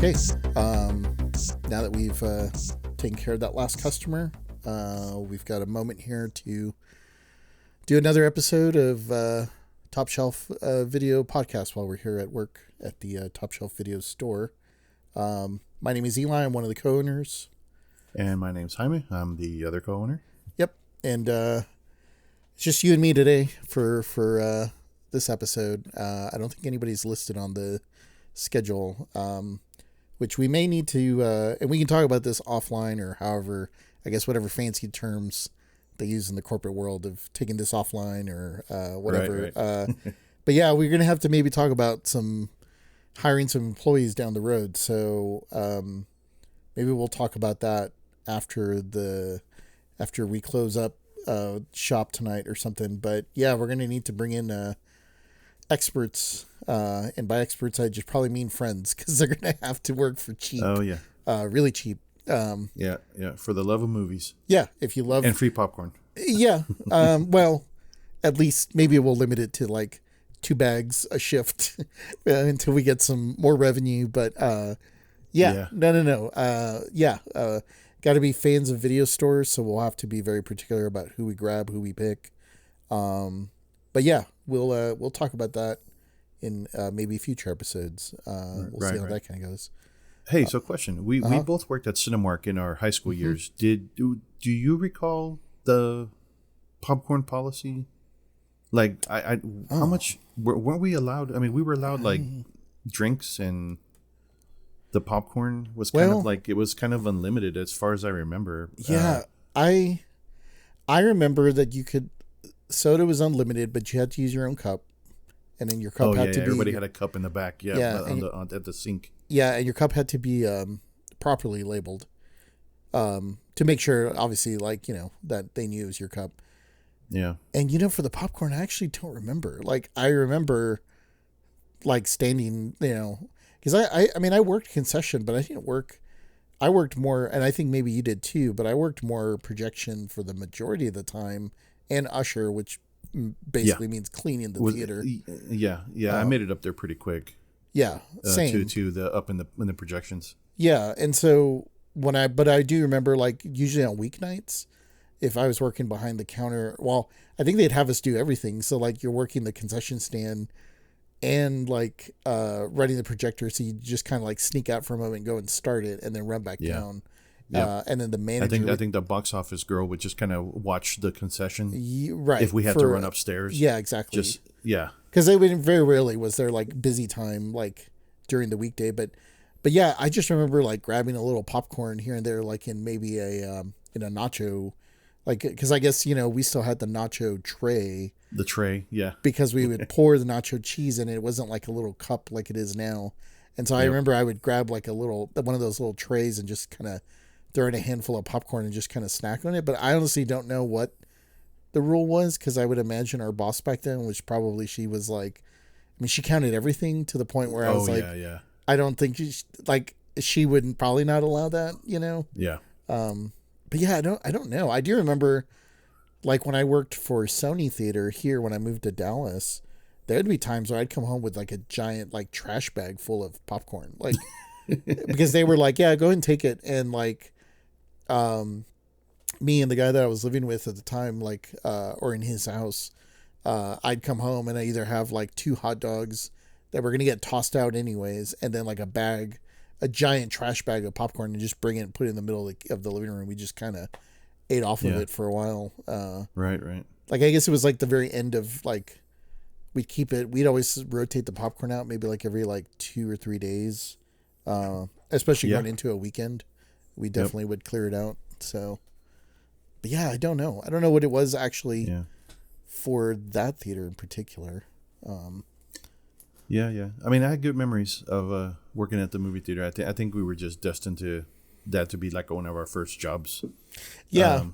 Okay. Now that we've taken care of that last customer, we've got a moment here to do another episode of Top Shelf Video Podcast while we're here at work at the Top Shelf Video store. My name is Eli. I'm one of the co-owners. And my name's Jaime. I'm the other co-owner. Yep. And it's just you and me today for this episode. I don't think anybody's listed on the schedule, which we may need to, and we can talk about this offline or however, I guess whatever fancy terms they use in the corporate world of taking this offline or whatever. Right. But yeah, we're going to have to maybe talk about hiring some employees down the road. So maybe we'll talk about that after we close up shop tonight or something. But yeah, we're going to need to bring in experts, and by experts I just probably mean friends, because they're going to have to work for cheap. Oh yeah, really cheap. Yeah, for the love of movies. Yeah, if you love and free popcorn. Yeah, well, at least maybe we'll limit it to like 2 bags a shift until we get some more revenue. But no. Got to be fans of video stores, so we'll have to be very particular about who we grab, who we pick. But yeah, we'll talk about that in maybe future episodes. We'll see how that kind of goes. Hey, so question: we both worked at Cinemark in our high school years. Do you recall the popcorn policy? Like, how much weren't we allowed? I mean, we were allowed like drinks, and the popcorn was kind of unlimited as far as I remember. Yeah, I remember that you could. Soda was unlimited, but you had to use your own cup, and then your cup had to be. Everybody had a cup in the back. Yeah, at the sink. Yeah, and your cup had to be properly labeled, to make sure, obviously, that they knew it was your cup. Yeah, and for the popcorn, I actually don't remember. Like, I remember, like, standing, because I worked concession, but I didn't work. I worked more, and I think maybe you did too, but I worked more projection for the majority of the time. And usher, which basically means cleaning the theater. Yeah. I made it up there pretty quick. Yeah, same. To the up in the projections. Yeah, and so but I do remember, like, usually on weeknights, if I was working behind the counter, well, I think they'd have us do everything. So like, you're working the concession stand and like running the projector, so you just kind of like sneak out for a moment, go and start it, and then run back down. Yeah. And then the manager. I think the box office girl would just kind of watch the concession, right? If we had to run upstairs. Yeah, exactly. Because they would very rarely was there like busy time like during the weekday, but yeah, I just remember like grabbing a little popcorn here and there, like in maybe in a nacho, like, because I guess we still had the nacho tray. The tray, yeah. Because we would pour the nacho cheese in it. It wasn't like a little cup like it is now, and so I remember I would grab like one of those little trays and just kind of throw in a handful of popcorn and just kind of snack on it. But I honestly don't know what the rule was, because I would imagine our boss back then, which probably she was like, I mean, she counted everything to the point where I was like, I don't think she wouldn't probably not allow that, Yeah. But yeah, I don't know. I do remember, like, when I worked for Sony Theater here when I moved to Dallas, there'd be times where I'd come home with like a giant like trash bag full of popcorn, like because they were like, yeah, go ahead and take it, and like. Me and the guy that I was living with at the time, like, or in his house, I'd come home and I either have like 2 hot dogs that were going to get tossed out anyways, and then like a giant trash bag of popcorn, and just bring it and put it in the middle of the living room. We just kind of ate off of it for a while. Right. Like, I guess it was like the very end of like, we'd always rotate the popcorn out maybe like every like 2 or 3 days, especially going into a weekend. We definitely would clear it out. So, but yeah, I don't know. I don't know what it was actually for that theater in particular. Yeah. I mean, I had good memories of working at the movie theater. I think we were just destined to be like one of our first jobs. Yeah.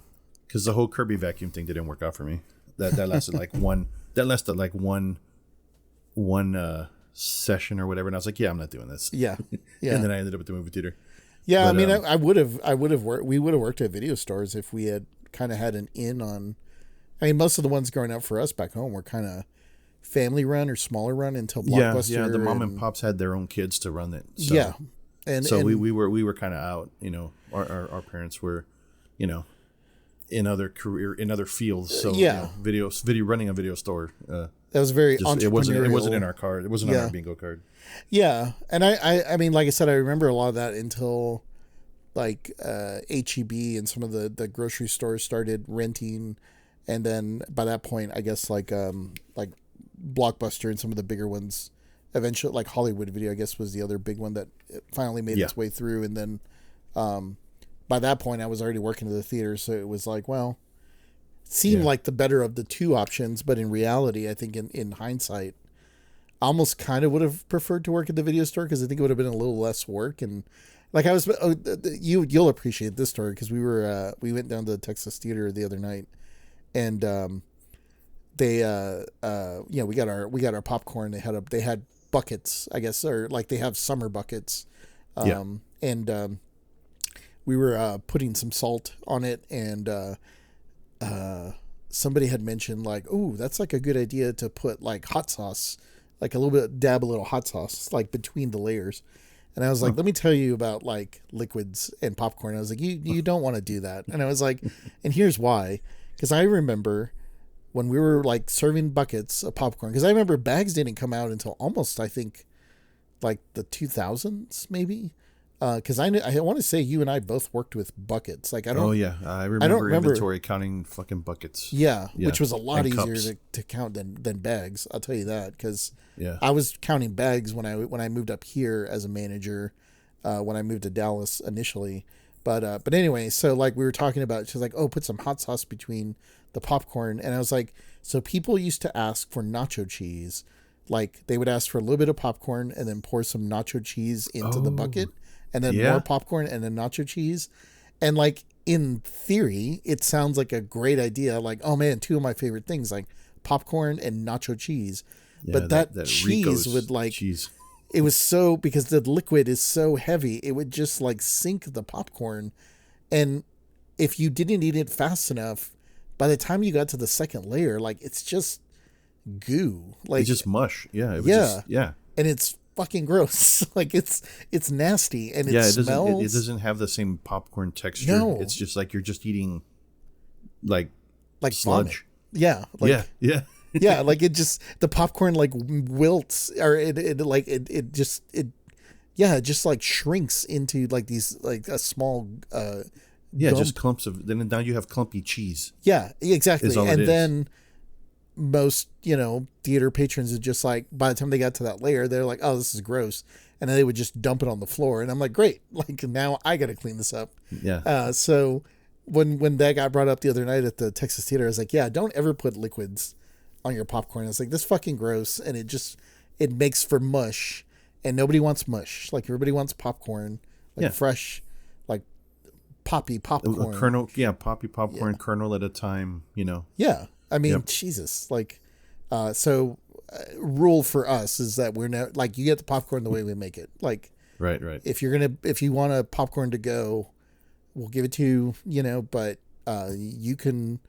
Because the whole Kirby vacuum thing didn't work out for me. That lasted like one. That lasted like one session or whatever, and I was like, yeah, I'm not doing this. Yeah. And then I ended up at the movie theater. Yeah, but, I mean, I would have worked. We would have worked at video stores if we had kind of had an in on. I mean, most of the ones growing up for us back home were kind of family run or smaller run until Blockbuster. Yeah, the mom and pops had their own kids to run it. So. Yeah. So we were kind of out, you know, our parents were, you know, in other fields. So yeah, you know, running a video store. That was very entrepreneurial. It wasn't in our card. It wasn't on our bingo card. Yeah. And I mean, like I said, I remember a lot of that until like HEB and some of the grocery stores started renting. And then by that point, I guess like Blockbuster and some of the bigger ones eventually, like Hollywood Video, I guess was the other big one that finally made its way through. And then by that point I was already working at the theater. So it was like, well, it seemed like the better of the two options. But in reality, I think in hindsight, I almost kind of would have preferred to work at the video store because I think it would have been a little less work. And like you'll appreciate this story because we went down to the Texas Theater the other night. And they we got our popcorn. They had buckets, I guess, or like they have summer buckets. And we were putting some salt on it, and somebody had mentioned like, oh, that's like a good idea to put like hot sauce, like dab a little hot sauce like between the layers. And I was like, let me tell you about like liquids and popcorn. I was like, you don't want to do that. And I was like, and here's why. Because I remember when we were like serving buckets of popcorn, because I remember bags didn't come out until almost, I think, like the 2000s, maybe. Because I want to say you and I both worked with buckets. Like I remember inventory counting fucking buckets. Yeah, which was a lot easier to count than bags. I'll tell you that because I was counting bags when I moved up here as a manager. When I moved to Dallas initially. But anyway, so like we were talking about, she's like, oh, put some hot sauce between the popcorn. And I was like, so people used to ask for nacho cheese. Like they would ask for a little bit of popcorn and then pour some nacho cheese into the bucket and then more popcorn and then nacho cheese. And like in theory, it sounds like a great idea. Like, oh man, two of my favorite things, like popcorn and nacho cheese. Yeah, but that cheese would like... Cheese. It was so, because the liquid is so heavy, it would just like sink the popcorn. And if you didn't eat it fast enough, by the time you got to the second layer, like it's just goo. Like it's just mush. Yeah. And it's fucking gross. Like it's nasty and it smells. It doesn't have the same popcorn texture. No. It's just like you're just eating like sludge. Vomit. Yeah. Like, yeah. Yeah, like it just, the popcorn like wilts, or it just like shrinks into like these, like a small just clumps of, then now you have clumpy cheese. Yeah, exactly. And then most, theater patrons would just like, by the time they got to that layer, they're like, oh, this is gross. And then they would just dump it on the floor. And I'm like, great, like now I got to clean this up. Yeah. So when that got brought up the other night at the Texas Theater, I was like, yeah, don't ever put liquids on your popcorn. It's like, this fucking gross, and it makes for mush, and nobody wants mush. Like everybody wants popcorn, like fresh, like poppy popcorn. A kernel, poppy popcorn, kernel at a time. Yeah, I mean, Jesus, like, rule for us is that we're not like, you get the popcorn the way we make it. Like, right. If you want a popcorn to go, we'll give it to you. But you can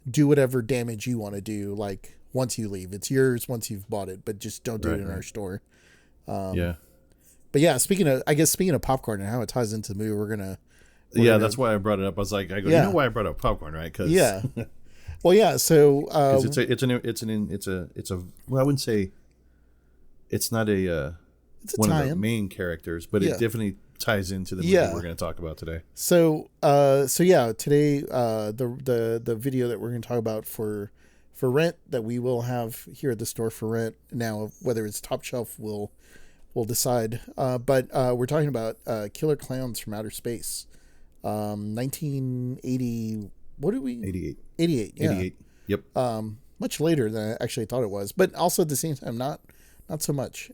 do whatever damage you want to do, like once you leave. It's yours once you've bought it, but just don't do it in our store. But yeah, speaking of popcorn and how it ties into the movie, we're gonna that's why I brought it up. I was like, you know why I brought up popcorn, right? Cause well, yeah. So it's a well, I wouldn't say it's not one of the main characters, but it definitely ties into the movie we're going to talk about today. So today the video that we're going to talk about for rent, that we will have here at the store for rent. Now, whether it's top shelf, we'll decide. But we're talking about Killer Klowns from Outer Space, 1980. What did we? 88. 88. Yeah. 88. Yep. Much later than I actually thought it was, but also at the same time not so much.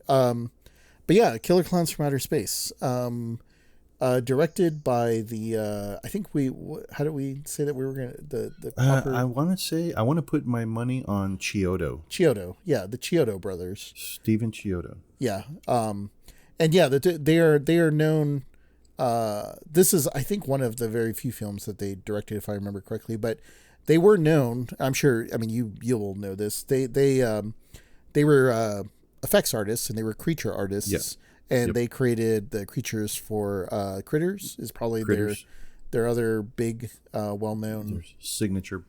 But yeah, Killer Klowns from Outer Space, directed by the I think how did we say that we were gonna the proper... I want to put my money on Chiodo, the Chiodo brothers, Stephen Chiodo. Yeah, and yeah, they are known. This is, I think, one of the very few films that they directed, if I remember correctly. But they were known. I'm sure. I mean, you will know this. They were effects artists, and they were creature artists. and they created the creatures for Critters. Is probably Critters. their other big well known Their signature.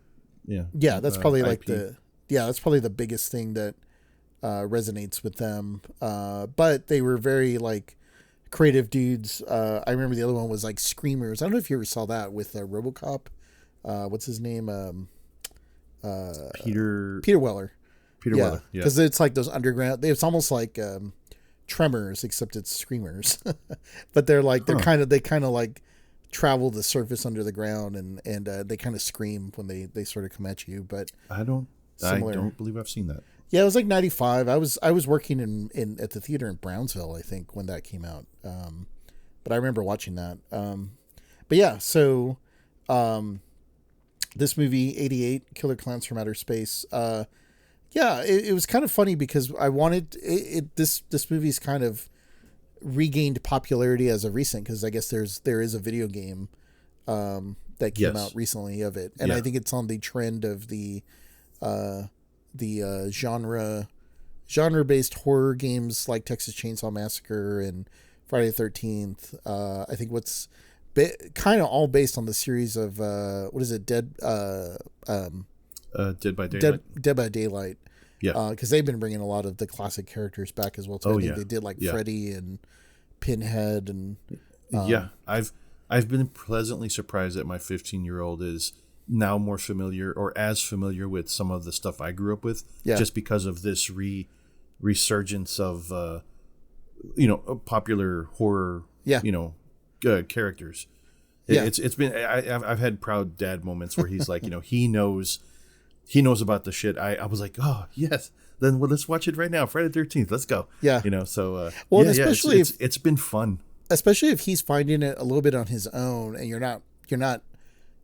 Yeah. Yeah, that's probably like IP. that's probably the biggest thing that resonates with them. But they were very like creative dudes. I remember the other one was like Screamers. I don't know if you ever saw that with RoboCop. What's his name? Peter Weller. Peter Weller. Yeah. Because it's like those underground. It's almost like Tremors, except it's Screamers. But they're like they kind of like travel the surface under the ground, and they kind of scream when they sort of come at you. But I don't believe I've seen that. Yeah, it was like 95. I was working in at the theater in Brownsville, I think, when that came out. But I remember watching that. But yeah, so this movie, 88, Killer Klowns from Outer Space. It was kind of funny because I wanted this movie's kind of regained popularity as of recent, because I guess there is a video game that came out recently of it, and I think it's on the trend of the genre based horror games like Texas Chainsaw Massacre and Friday the 13th. I think what's kind of all based on the series of what is it, Dead by Daylight. Dead by Daylight. Yeah, because they've been bringing a lot of the classic characters back as well. So I think they did like Freddy and Pinhead and I've been pleasantly surprised that my 15-year-old is now more familiar or as familiar with some of the stuff I grew up with, just because of this resurgence of popular horror characters. It's been I've had proud dad moments where he's like, he knows about the shit. I was like, oh yes, then let's watch it right now, Friday the 13th, let's go. Especially it's been fun, especially if he's finding it a little bit on his own and you're not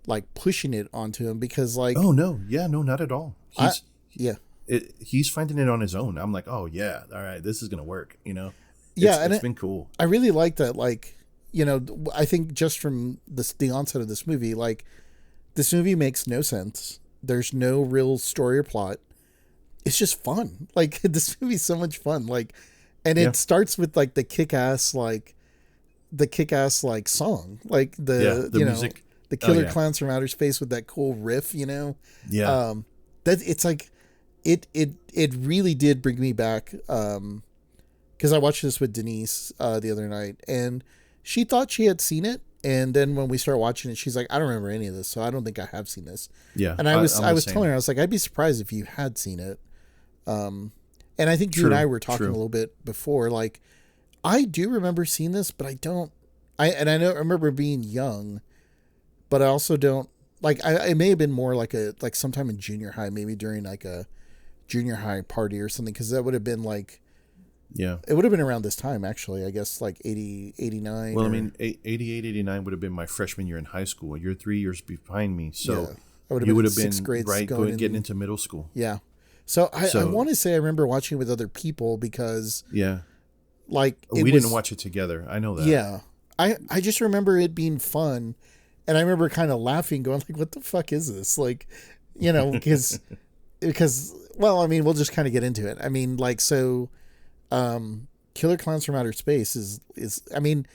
like pushing it onto him, because like, oh no, not at all. He's finding it on his own. I'm like, oh yeah, all right, this is gonna work. It's been cool. I really like that. Like, I think just from the onset of this movie, like, this movie makes no sense. There's no real story or plot. It's just fun. Like, this movie's so much fun. Like, and it starts with like the kick-ass like song, like the music. The Killer Klowns from Outer Space with that cool riff, that it's like, it really did bring me back. Because I watched this with Denise the other night, and she thought she had seen it, and then when we started watching it, she's like, I don't remember any of this, so I don't think I have seen this. Yeah, and I was telling her, I was like, I'd be surprised if you had seen it. And I think you and I were talking a little bit before, like, I do remember seeing this, but I don't. I remember being young. But I also don't, like, I may have been more like sometime in junior high, maybe during like a junior high party or something, because that would have been like, it would have been around this time, actually, I guess, like 80, 89. Well, 88, 89 would have been my freshman year in high school. You're 3 years behind me, so you would have been getting into middle school. Yeah. So I want to say I remember watching it with other people because, like, we didn't watch it together. I know that. Yeah. I just remember it being fun. And I remember kind of laughing, going like, what the fuck is this? Like, because, well, I mean, we'll just kind of get into it. I mean, like, so, Killer Klowns from Outer Space is, I mean,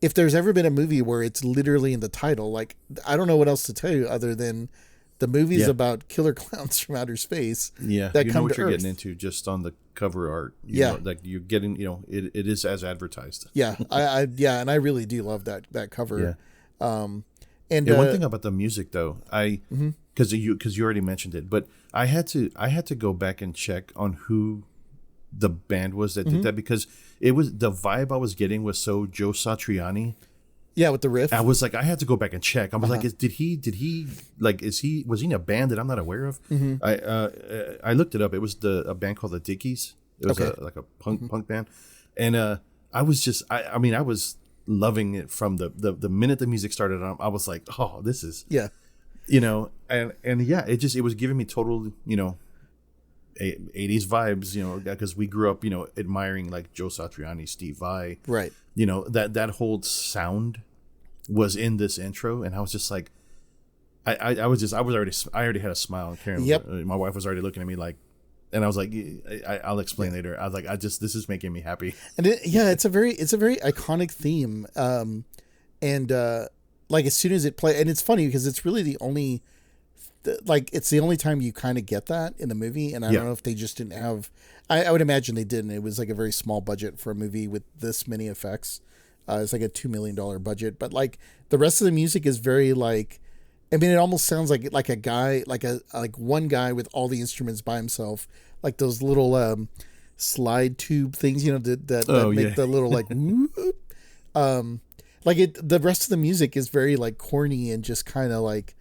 if there's ever been a movie where it's literally in the title, like, I don't know what else to tell you other than the movie's about killer clowns from outer space. Yeah. That you know what you're getting into just on the cover art. You know, like you're getting, it is as advertised. Yeah. And I really do love that cover. Yeah. And one thing about the music though, because you already mentioned it, but I had to go back and check on who the band was that did that, because it was the vibe I was getting was so Joe Satriani. Yeah, with the riff. I was like, I had to go back and check. I was like, was he in a band that I'm not aware of? I looked it up. It was a band called the Dickies. It was like a punk band, and I was loving it from the minute the music started. I was like, oh, this is and it was giving me total 80s vibes, because we grew up admiring like Joe Satriani, Steve Vai, right? That whole sound was in this intro, and I was just like, I already had a smile. Karen, my wife was already looking at me like, And I was like, I'll explain later. I was like, this is making me happy. And it's a very iconic theme. And like as soon as it play, and it's funny because it's really the only, it's the only time you kind of get that in the movie. And I don't know if they just didn't have, I would imagine they didn't. It was like a very small budget for a movie with this many effects. It's like a $2 million budget, but like the rest of the music is very like, I mean, it almost sounds like a guy, like one guy with all the instruments by himself, like those little slide tube things, that make the little like whoop. The rest of the music is very like corny and just kind of like,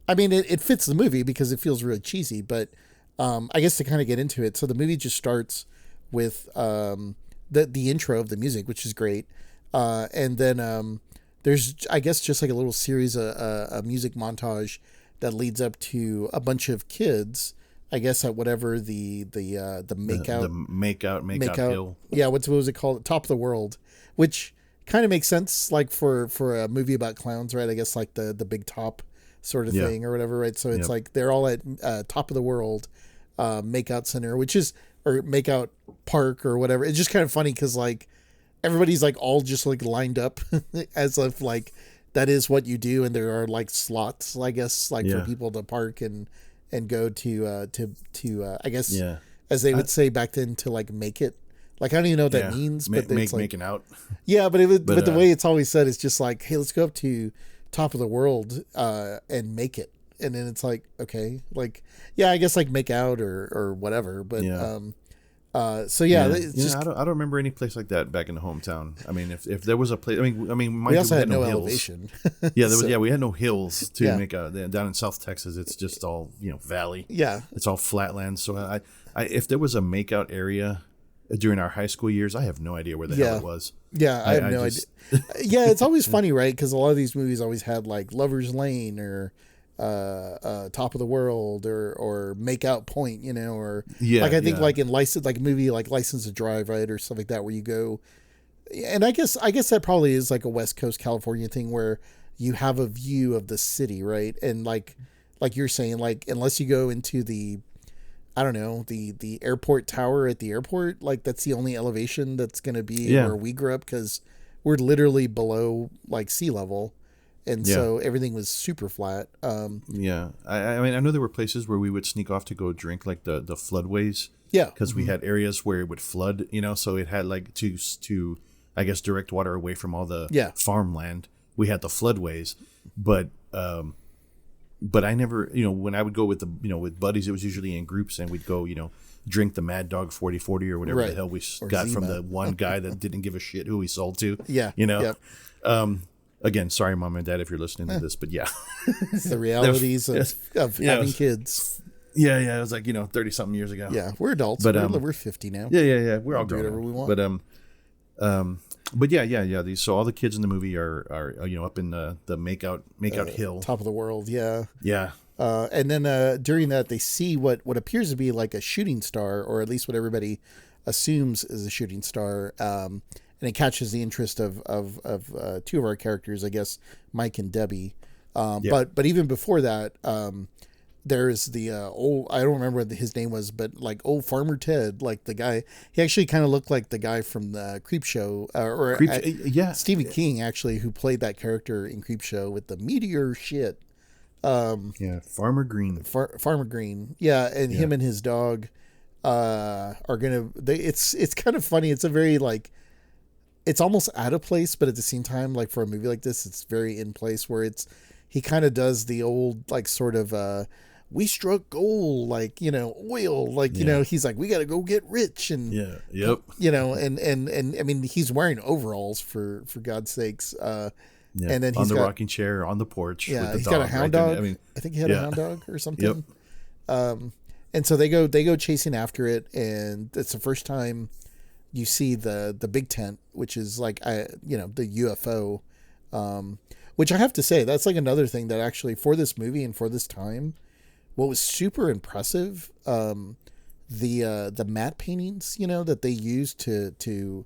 I mean, it fits the movie because it feels really cheesy, but I guess to kind of get into it, so the movie just starts with the intro of the music, which is great, and then there's, I guess, just like a little series of a music montage that leads up to a bunch of kids, I guess, at whatever the makeout hill. Yeah, what was it called? Top of the World, which kind of makes sense, like for a movie about clowns, right? I guess like the big top sort of thing or whatever, right? So it's like they're all at Top of the World makeout center, or makeout park or whatever. It's just kind of funny because like everybody's like all just like lined up as if like that is what you do, and there are like slots, I guess, like for people to park and go to I guess as they would say back then, to like make it. Like I don't even know what that means, but it's like making out. Yeah, but the way it's always said is just like, hey, let's go up to Top of the World and make it, and then it's like, okay, like I guess like make out or whatever, but I don't remember any place like that back in the hometown. I mean, if there was a place, I mean, we also had no elevation. We had no hills to make out. Down in South Texas, it's just all valley. Yeah, it's all flatland. So I if there was a makeout area during our high school years, I have no idea where the hell it was. Yeah, I have no idea. Yeah, it's always funny, right? Because a lot of these movies always had like Lover's Lane or Top of the World or Makeout Point, or like I think like in License, like a movie like License to Drive, right, or stuff like that, where you go. And I guess that probably is like a West Coast California thing where you have a view of the city, right? And like you're saying, like unless you go into the, I don't know, the airport tower at the airport, like that's the only elevation that's going to be where we grew up, because we're literally below like sea level. And so everything was super flat. I mean, I know there were places where we would sneak off to go drink, like the floodways. Yeah. Because we had areas where it would flood, so it had like to I guess, direct water away from all the farmland. We had the floodways, but I never, when I would go with with buddies, it was usually in groups, and we'd go, drink the Mad Dog 40/40 or whatever the hell we got Zima from the one guy that didn't give a shit who he sold to. Yeah. Again, sorry, Mom and Dad, if you're listening to this, but the realities of having kids. Yeah, it was like 30-something years ago. Yeah, we're adults, but we're 50 now. Yeah, we're all grown whatever we want. But so all the kids in the movie are up in the makeout hill, Top of the World. Yeah. And then during that, they see what appears to be like a shooting star, or at least what everybody assumes is a shooting star. And it catches the interest of two of our characters, I guess, Mike and Debbie. But even before that, there's the old, I don't remember what his name was, but like old Farmer Ted, like the guy, he actually kind of looked like the guy from the Creep Show, Stephen King, actually, who played that character in Creep Show with the meteor shit. Farmer Green. Farmer Green. Yeah, and him and his dog are gonna. It's kind of funny. It's a very like. It's almost out of place, but at the same time, like for a movie like this, it's very in place, where he kind of does the old, like sort of, we struck gold, like, oil, like, he's like, we got to go get rich. And, and I mean, he's wearing overalls for God's sakes. And then he's on the rocking chair on the porch. Yeah. With the he's got a hound dog. I think he had a hound dog or something. And so they go chasing after it. And it's the first time you see the big tent, which is like, the UFO, which I have to say, that's like another thing that actually for this movie and for this time, what was super impressive, the matte paintings, that they used to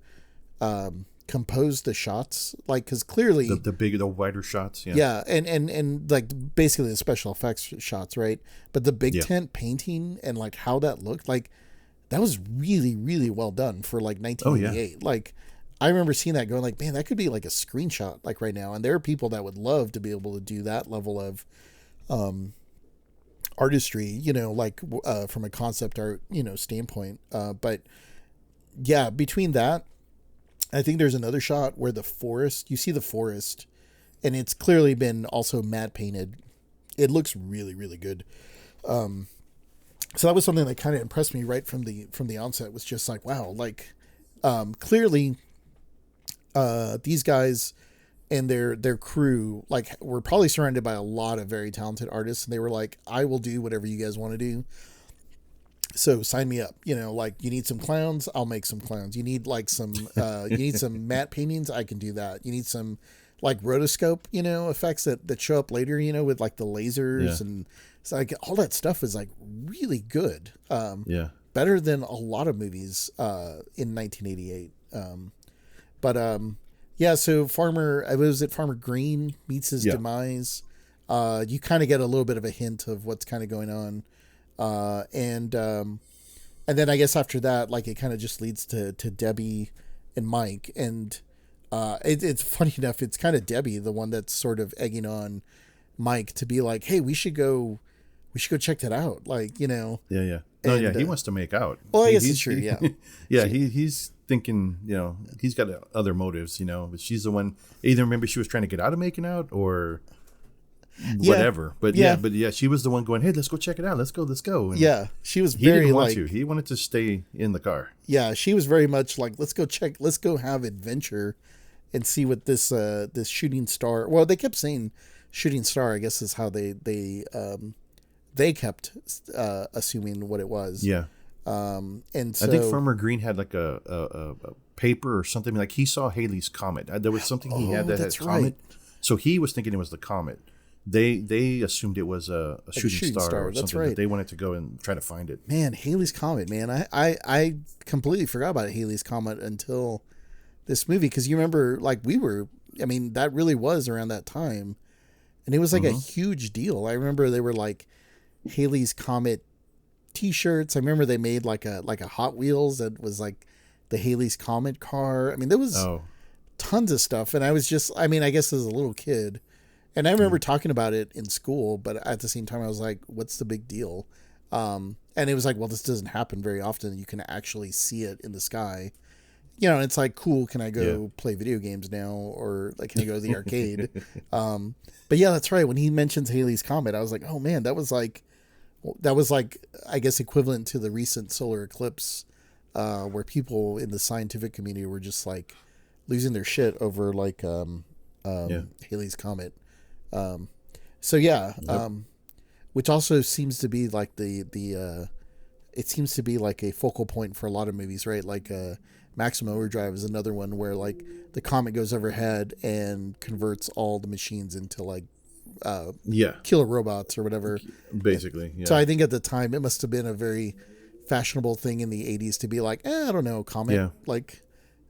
compose the shots, like, because clearly the wider shots. And like basically the special effects shots, right? But the big tent painting and like how that looked, like, that was really, really well done for like Oh yeah. 1988. Like, I remember seeing that going like, man, that could be like a screenshot like right now. And there are people that would love to be able to do that level of artistry, like from a concept art, standpoint. But yeah, between that, I think there's another shot where you see the forest, and it's clearly been also matte painted. It looks really, really good. So that was something that kind of impressed me right from the onset. Was just like, wow, like clearly these guys and their crew like were probably surrounded by a lot of very talented artists, and they were like, I will do whatever you guys want to do. So sign me up. Like, you need some clowns, I'll make some clowns. You need like some you need some matte paintings, I can do that. You need some like rotoscope, effects that show up later, with like the lasers, and it's like all that stuff is like really good. Better than a lot of movies in 1988. So Farmer Green meets his demise. You kind of get a little bit of a hint of what's kind of going on. And then I guess after that, like, it kind of just leads to Debbie and Mike. And it's funny enough, it's kind of Debbie, the one that's sort of egging on Mike to be like, hey, we should go check that out. Like, Yeah. He wants to make out. Well, I guess it's true. Yeah. He's thinking, he's got other motives, but she's the one, either maybe she was trying to get out of making out or whatever. But she was the one going, hey, let's go check it out. Let's go. And she was he very didn't want like, to. He wanted to stay in the car. Yeah, she was very much like, let's go have adventure and see what this shooting star. Well, they kept saying shooting star, I guess is how they kept assuming what it was. Yeah. And so I think Farmer Green had like a paper or something. Like, he saw Halley's Comet. There was something he had that had Comet. Right. So he was thinking it was the comet. They assumed it was a shooting star or That's something. right. That they wanted to go and try to find it. Man, Halley's Comet, man. I completely forgot about Halley's Comet until this movie. Because you remember, like, that really was around that time. And it was like a huge deal. I remember they were like Halley's Comet t-shirts. I remember they made like a Hot Wheels that was like the Halley's Comet car. I mean, there was tons of stuff. And I was just, I guess as a little kid, and I remember talking about it in school, but at the same time I was like, what's the big deal? And it was like, well, this doesn't happen very often. You can actually see it in the sky. It's like, cool. Can I go play video games now? Or like, can I go to the arcade? But yeah, that's right. When he mentions Halley's Comet, I was like, oh man, that was like, I guess equivalent to the recent solar eclipse, where people in the scientific community were just like losing their shit over like, Halley's Comet. Which also seems to be like it seems to be like a focal point for a lot of movies, right? Like, Maximum Overdrive is another one where like the comet goes overhead and converts all the machines into like killer robots or whatever. Basically, yeah. So I think at the time it must have been a very fashionable thing in the 80s to be like, I don't know, comet. Yeah. Like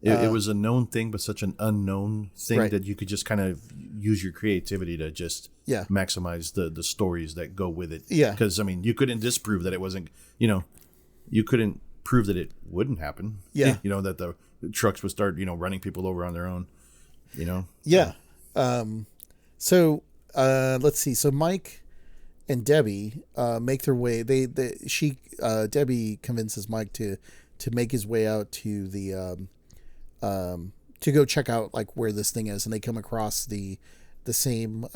it was a known thing, but such an unknown thing that you could just kind of use your creativity to just maximize the stories that go with it. Yeah. Because, you couldn't disprove that it wasn't, you couldn't prove that it wouldn't happen. Yeah. That the trucks would start, running people over on their own, Yeah. So let's see. So Mike and Debbie make their way. Debbie convinces Mike to make his way out to the to go check out like where this thing is, and they come across the same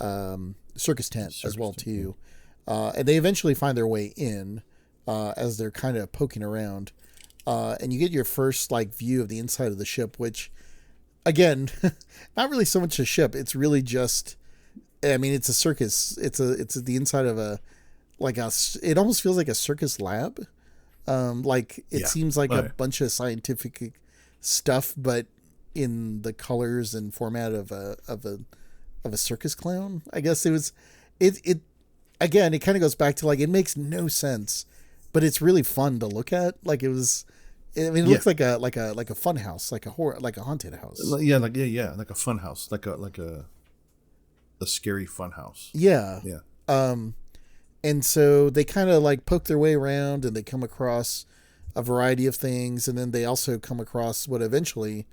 circus tent as well too, and they eventually find their way in as they're kind of poking around, and you get your first like view of the inside of the ship, which again, not really so much a ship. It's really just, it's a circus. It's the inside of it almost feels like a circus lab. It seems like a bunch of scientific stuff, but in the colors and format of a circus clown. I guess it again, it kind of goes back to like, it makes no sense, but it's really fun to look at. Like, it looks like a fun house, like a horror, like a haunted house. Like a fun house, like a scary fun house. Yeah. And so they kind of like poke their way around, and they come across a variety of things, and then they also come across what eventually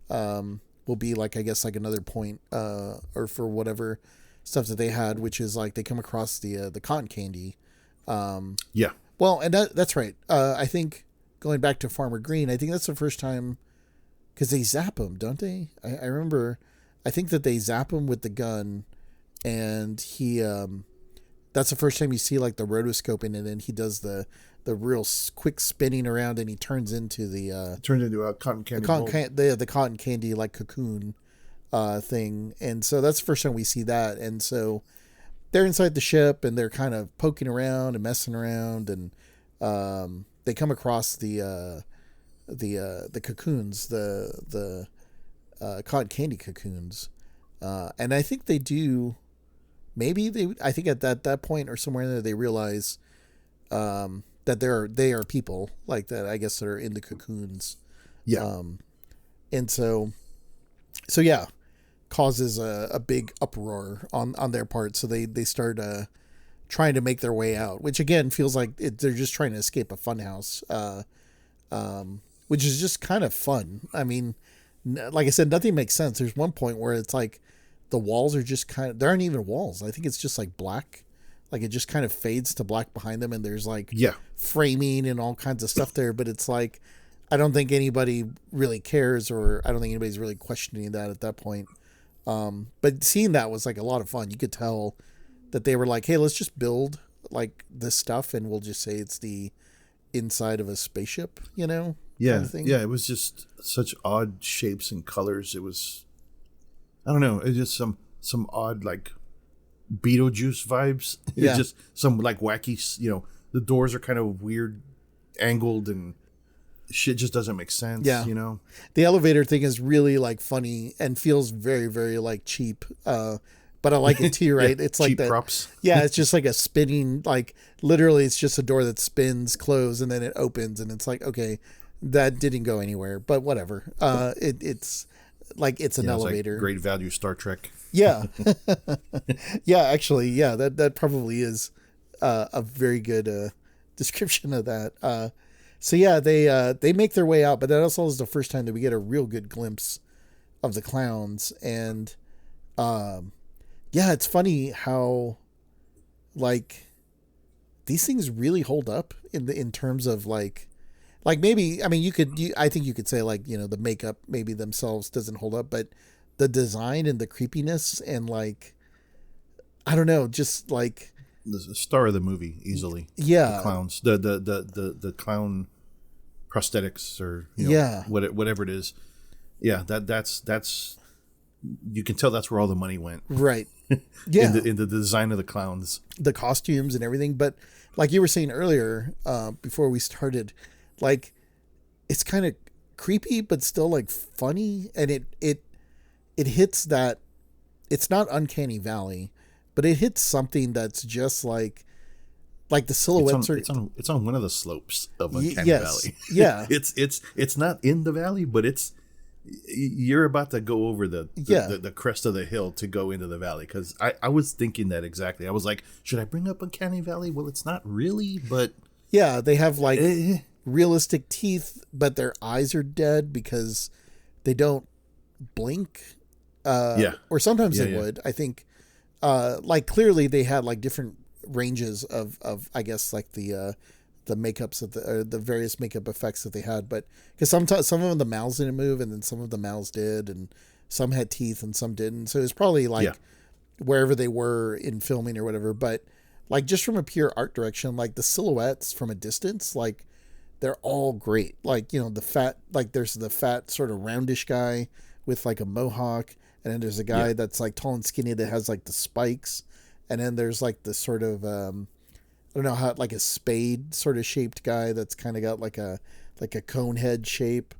will be like, I guess, like another point or for whatever stuff that they had, which is like they come across the cotton candy. Yeah. Well, and that's right. I think going back to Farmer Green, I think that's the first time, because they zap him, don't they? I remember, I think that they zap him with the gun, and he that's the first time you see like the rotoscoping, and then he does the real quick spinning around, and he turns into turned into a cotton candy the cotton candy like cocoon thing. And so that's the first time we see that. And so they're inside the ship, and they're kind of poking around and messing around, and they come across the cocoons, the cotton candy cocoons, and I think they do. I think at that point or somewhere in there, they realize that they are people like that, I guess, that are in the cocoons. Yeah. And so yeah, causes a big uproar on their part. So they start trying to make their way out, which again feels like they're just trying to escape a funhouse, which is just kind of fun. I mean, like I said, nothing makes sense. There's one point where it's like the walls are just there aren't even walls. I think it's just like black. Like it just kind of fades to black behind them, and there's like framing and all kinds of stuff there. But it's like, I don't think anybody really cares, or I don't think anybody's really questioning that at that point. But seeing that was like a lot of fun. You could tell that they were like, hey, let's just build like this stuff, and we'll just say it's the inside of a spaceship, Yeah. Kind of thing. Yeah. It was just such odd shapes and colors. It was, I don't know. It's just some odd, like, Beetlejuice vibes. Yeah. It's just some like wacky, the doors are kind of weird angled, and shit just doesn't make sense. Yeah. The elevator thing is really like funny and feels very, very like cheap. But I like it too, right? It's like that props. Yeah, it's just like a spinning, like literally it's just a door that spins, close, and then it opens, and it's like, okay, that didn't go anywhere, but whatever. It's like it's an elevator. Like great value Star Trek. Yeah. Yeah, actually, yeah, that probably is a very good description of that. So yeah, they make their way out, but that also is the first time that we get a real good glimpse of the clowns. And yeah, it's funny how like these things really hold up in terms of like maybe, I mean, I think you could say like, the makeup maybe themselves doesn't hold up, but the design and the creepiness and like, I don't know, just like the star of the movie easily. Yeah. The clowns, the clown prosthetics, or whatever it is. Yeah. That's you can tell that's where all the money went. Right. Yeah. in the design of the clowns, the costumes and everything. But like you were saying earlier, before we started, like it's kind of creepy, but still like funny. And it hits that, it's not Uncanny Valley, but it hits something that's just like the silhouettes it's on one of the slopes of Uncanny Valley. Yeah. It's not in the valley, but you're about to go over the crest of the hill to go into the valley. Because I was thinking that exactly. I was like, should I bring up Uncanny Valley? Well, it's not really, but yeah, they have like realistic teeth, but their eyes are dead because they don't blink. Or sometimes they would. I think like clearly they had like different ranges of I guess like the makeups of the various makeup effects that they had, but because sometimes some of them the mouths didn't move, and then some of the mouths did, and some had teeth and some didn't. So it's probably like wherever they were in filming or whatever. But like just from a pure art direction, like the silhouettes from a distance, like they're all great. Like the fat, like there's the fat sort of roundish guy with like a mohawk, and then there's a guy that's like tall and skinny that has like the spikes, and then there's like the sort of I don't know how, like a spade sort of shaped guy that's kind of got like a cone head shape.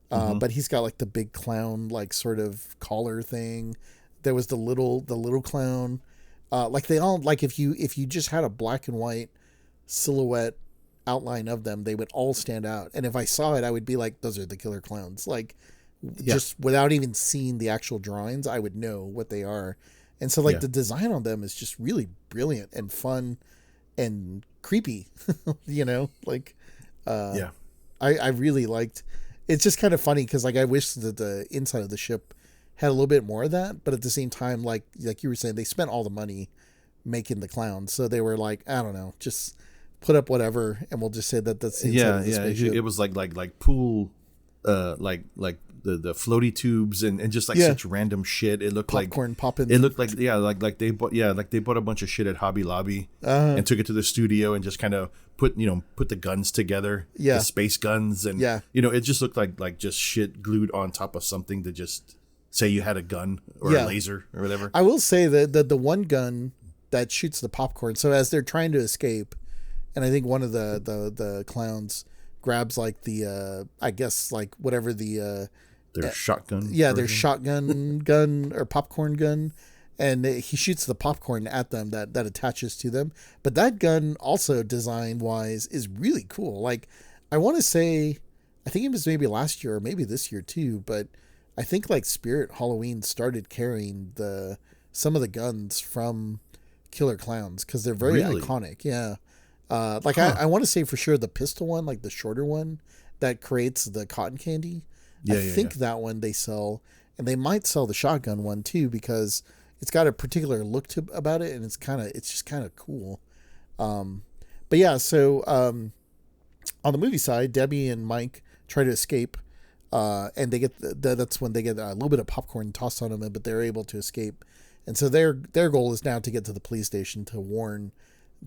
But he's got like the big clown, like sort of collar thing. There was the little clown. Like they all, like if you just had a black and white silhouette outline of them, they would all stand out. And if I saw it, I would be like, those are the Killer Klowns. Like just without even seeing the actual drawings, I would know what they are. And so like the design on them is just really brilliant and fun and creepy, like, I really liked. It's just kind of funny because like I wish that the inside of the ship had a little bit more of that, but at the same time, like you were saying, they spent all the money making the clowns, so they were like, I don't know, just put up whatever, and we'll just say that that's the inside of the spaceship. It was like pool, like the floaty tubes and just like such random shit. It looked popcorn like popping. It looked like they bought a bunch of shit at Hobby Lobby and took it to the studio and just kind of put the guns together, the space guns, and it just looked like just shit glued on top of something to just say you had a gun or a laser or whatever. I will say that the one gun that shoots the popcorn. So as they're trying to escape, and I think one of the clowns grabs like the I guess like whatever the their shotgun. Yeah, version. Their shotgun gun or popcorn gun. And he shoots the popcorn at them that attaches to them. But that gun also design-wise is really cool. Like, I want to say, I think it was maybe last year or maybe this year too, but I think like Spirit Halloween started carrying some of the guns from Killer Klowns because they're very iconic. Yeah. I want to say for sure the pistol one, like the shorter one that creates the cotton candy. I think that one they sell, and they might sell the shotgun one too because it's got a particular look about it, and it's just kind of cool. But yeah, so on the movie side, Debbie and Mike try to escape, and they get that's when they get a little bit of popcorn tossed on them, but they're able to escape. And so their goal is now to get to the police station to warn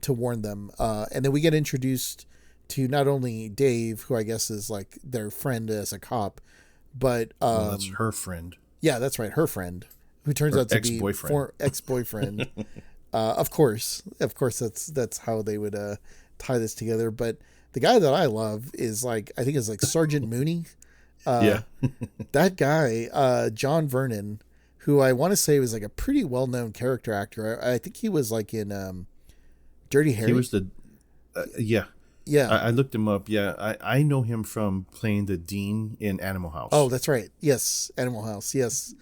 them. And then we get introduced to not only Dave, who I guess is like their friend as a cop, but that's her friend. Yeah, that's right, her friend, who turns out to be ex-boyfriend. Of course, that's how they would tie this together. But the guy that I love is like, I think it's like Sergeant Mooney. That guy, John Vernon, who I want to say was like a pretty well-known character actor. I think he was like in Dirty Harry. He was I looked him up. Yeah, I know him from playing the Dean in Animal House. Oh, that's right. Yes, Animal House. Yes.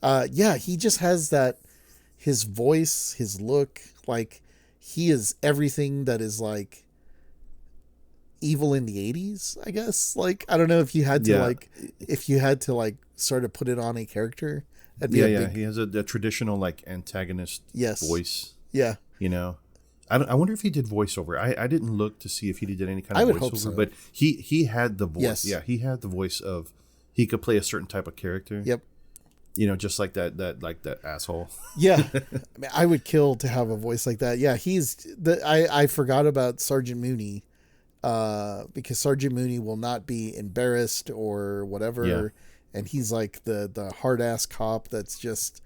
He just has that, his voice, his look, like he is everything that is like evil in the 80s, I guess. Like, I don't know if you had to sort of put it on a character. He has a traditional like antagonist voice. Yeah. I wonder if he did voiceover. I didn't look to see if he did any kind of voiceover, hope so. But he had the voice. Yes. Yeah, he had the voice of, he could play a certain type of character. Yep. Just like that asshole. Yeah. I mean, I would kill to have a voice like that. Yeah, I forgot about Sergeant Mooney because Sergeant Mooney will not be embarrassed or whatever. Yeah. And he's like the hard ass cop that's just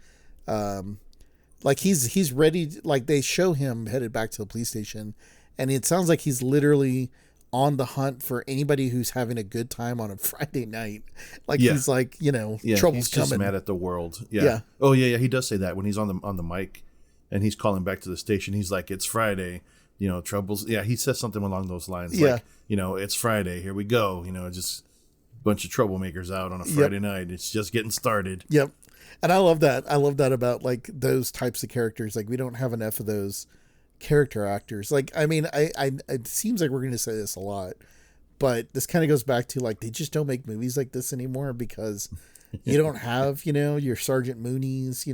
like he's ready. Like they show him headed back to the police station, and it sounds like he's literally on the hunt for anybody who's having a good time on a Friday night. Like he's like, trouble's he's coming. Just mad at the world. Yeah. Oh yeah. He does say that when he's on the mic, and he's calling back to the station. He's like, "It's Friday, troubles." Yeah, he says something along those lines. Yeah. Like, it's Friday. Here we go. Just a bunch of troublemakers out on a Friday night. It's just getting started. Yep. And I love that. I love that about like those types of characters. Like we don't have enough of those character actors. Like, I mean, it seems like we're going to say this a lot, but this kind of goes back to like, they just don't make movies like this anymore because you don't have, your Sergeant Moonies,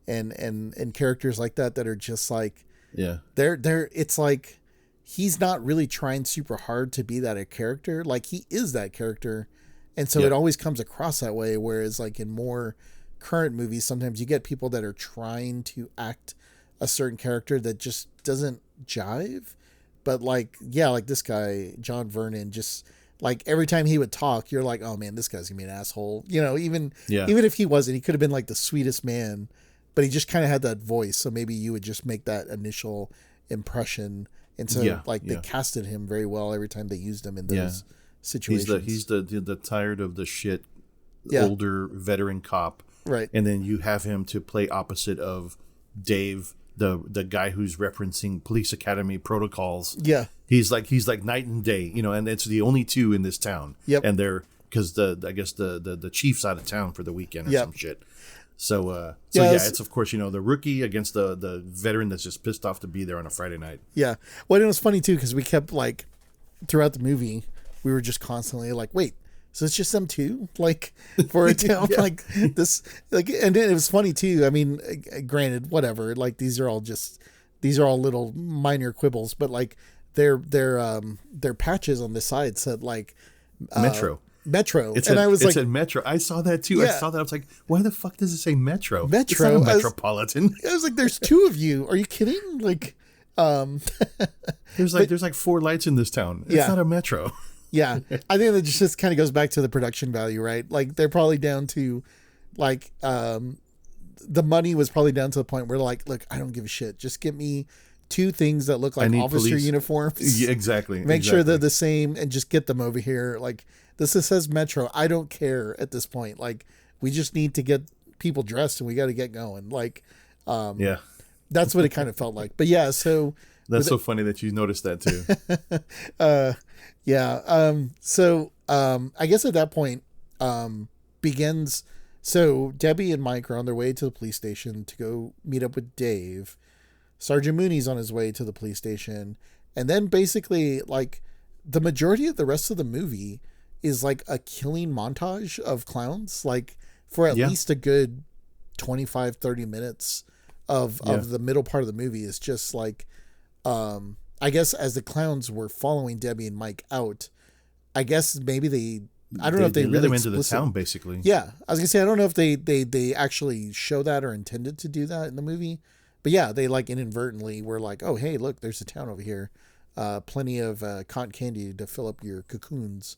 and characters like that are just like, it's like, he's not really trying super hard to be that a character. Like he is that character. And so it always comes across that way. Whereas like in more current movies, sometimes you get people that are trying to act a certain character that just doesn't jive. But like this guy, John Vernon, just like every time he would talk, you're like, oh man, this guy's gonna be an asshole. Even if he wasn't, he could have been like the sweetest man, but he just kind of had that voice. So maybe you would just make that initial impression. And so they casted him very well every time they used him in those situations. He's the tired of the shit older veteran cop. Right. And then you have him to play opposite of Dave, the guy who's referencing police academy protocols. Yeah. He's like night and day, and it's the only two in this town. Yep. And they're, because I guess the chief's out of town for the weekend or some shit. So it's of course, the rookie against the veteran that's just pissed off to be there on a Friday night. Yeah. Well, it was funny too, because we kept like throughout the movie, we were just constantly like, wait, so it's just them two, like, for a town like this, like, and it was funny too. I mean, granted, whatever, like these are all little minor quibbles, but like their patches on the side said like Metro. I was like, it said Metro. I saw that too. Yeah. I saw that. I was like, why the fuck does it say Metro? Metro. It's not a Metropolitan. I was like, there's two of you. Are you kidding? Like, there's like 4 lights in this town. It's not a Metro. Yeah. I think that just kind of goes back to the production value, right? Like they're probably down to like, the money was probably down to the point where like, look, I don't give a shit. Just get me 2 things that look like officer police uniforms. Yeah, exactly. Make sure they're the same and just get them over here. Like this says Metro. I don't care at this point. Like we just need to get people dressed and we got to get going. Like, yeah, that's what it kind of felt like. But yeah, so that's so funny that you noticed that too. Yeah. So I guess at that point begins. So Debbie and Mike are on their way to the police station to go meet up with Dave. Sergeant Mooney's on his way to the police station. And then basically like the majority of the rest of the movie is like a killing montage of clowns, like for at least a good 25, 30 minutes of the middle part of the movie is just like, I guess as the clowns were following Debbie and Mike out, I guess maybe I don't know if they let really them into the town, basically. Yeah. I was gonna say, I don't know if they actually show that or intended to do that in the movie, but yeah, they like inadvertently were like, oh, hey, look, there's a town over here. Plenty of cotton candy to fill up your cocoons.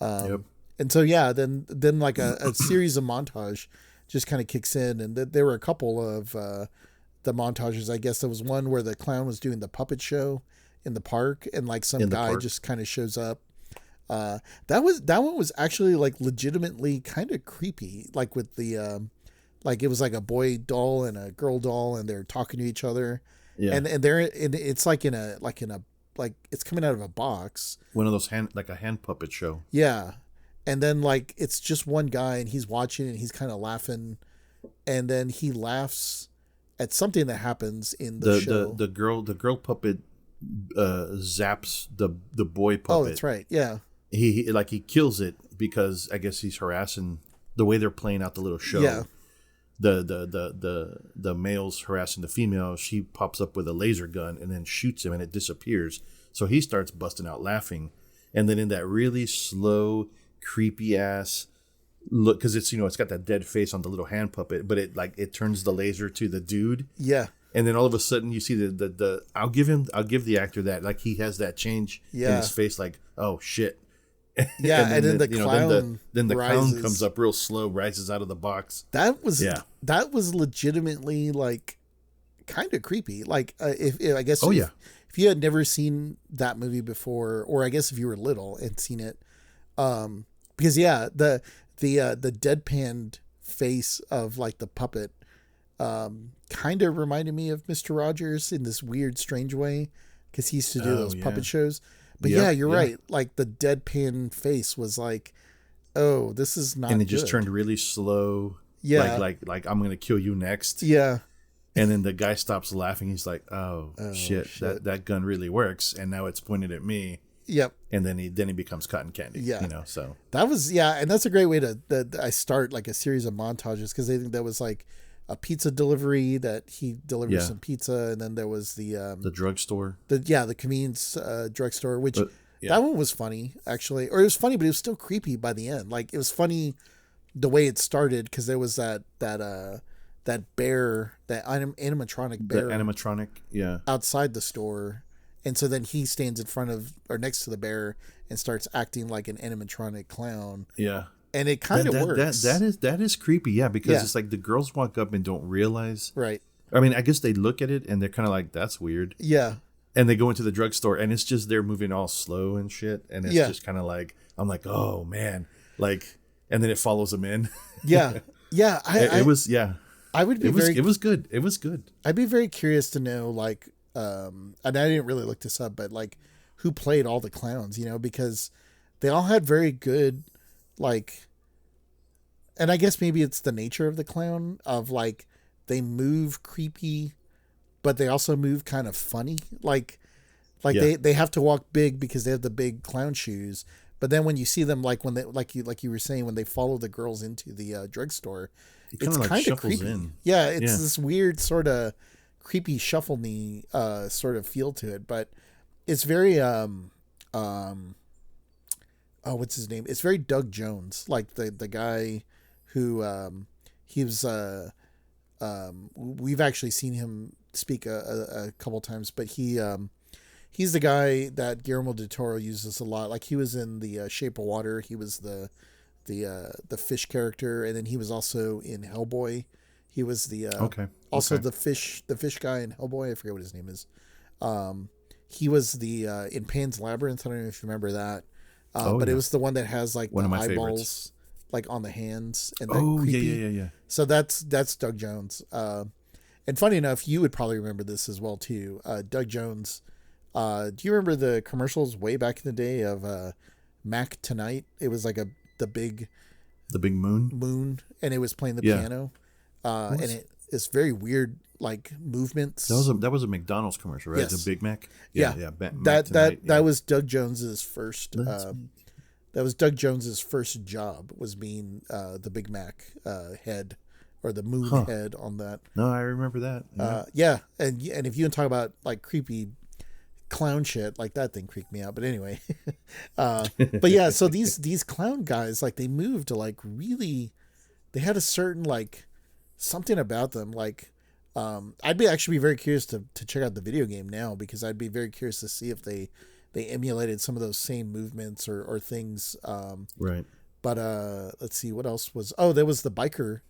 And so, yeah, then like a series of montage just kind of kicks in. And there were a couple of the montages. I guess there was one where the clown was doing the puppet show in the park and like some guy just kind of shows up. That one was actually like legitimately kind of creepy. Like with the, like it was like a boy doll and a girl doll and they're talking to each other. Yeah. And it's like like it's coming out of a box. One of those hand puppet show. Yeah. And then like, it's just one guy and he's watching and he's kind of laughing. And then he laughs at something that happens in the show. The girl puppet, zaps the boy puppet. Oh, that's right. Yeah. He kills it because I guess he's harassing the way they're playing out the little show. Yeah. The male's harassing the female. She pops up with a laser gun and then shoots him and it disappears. So he starts busting out laughing. And then in that really slow, creepy ass look, because it's got that dead face on the little hand puppet, but it turns the laser to the dude. Yeah. And then all of a sudden you see the I'll give the actor that, like, he has that change in his face, like, oh shit. Yeah, and then the clown then the clown comes up real slow, rises out of the box. That was legitimately like kind of creepy. Like if I guess if you had never seen that movie before, or I guess if you were little and seen it, because the deadpan face of like the puppet kind of reminded me of Mr. Rogers in this weird, strange way, because he used to do those puppet shows. But you're right. Like the deadpan face was like, oh, this is not. And it just turned really slow. Yeah. Like I'm gonna kill you next. Yeah. And then the guy stops laughing. He's like, oh shit. That gun really works, and now it's pointed at me. Yep. And then he becomes cotton candy. Yeah. So that was and that's a great way I start like a series of montages, because I think that was like a pizza delivery that he delivered some pizza, and then there was the drugstore. The convenience drugstore, which that one was funny actually, or it was funny, but it was still creepy by the end. Like it was funny the way it started, because there was that bear, that animatronic bear, outside the store, and so then he stands in front of or next to the bear and starts acting like an animatronic clown. Yeah. And it kind of works. That is creepy, because it's like the girls walk up and don't realize. Right. I mean, I guess they look at it and they're kind of like, that's weird. Yeah. And they go into the drugstore and it's just they're moving all slow and shit. And it's just kind of like, I'm like, oh man. Like, and then it follows them in. Yeah. Yeah. It was. I would be it was good. It was good. I'd be very curious to know, like, and I didn't really look this up, but like who played all the clowns, because they all had very good, like, and I guess maybe it's the nature of the clown of like, they move creepy, but they also move kind of funny. Like they have to walk big because they have the big clown shoes, But then when you see them, like when they, like you were saying, when they follow the girls into the drugstore, it's like kind of shuffles creepy. in. Yeah, it's this weird sort of creepy shuffle me sort of feel to it, but it's very oh, what's his name? It's very Doug Jones, like the guy who he was. We've actually seen him speak a couple times, but he's the guy that Guillermo del Toro uses a lot. Like he was in the Shape of Water. He was the fish character, and then he was also in Hellboy. He was the the fish guy in Hellboy. I forget what his name is. He was the in Pan's Labyrinth. I don't know if you remember that. But it was the one that has like one the of my eyeballs favorites. Like on the hands and yeah. So that's Doug Jones. And funny enough, you would probably remember this as well too. Doug Jones. Do you remember the commercials way back in the day of Mac Tonight? It was like the big moon, and it was playing the piano. And it's very weird, like movements. That was a McDonald's commercial, right? Yes. The Big Mac. Yeah. That was Doug Jones's first. That was Doug Jones's first job, was being the Big Mac head, or the moon head on that. No, I remember that. And if you can talk about like creepy clown shit, like that thing creeped me out. But anyway, but yeah, so these clown guys, like they moved to like really, they had a certain like something about them. Like I'd actually be very curious to check out the video game now, because I'd be very curious to see if they emulated some of those same movements or things. Right. But let's see, what else was, there was the biker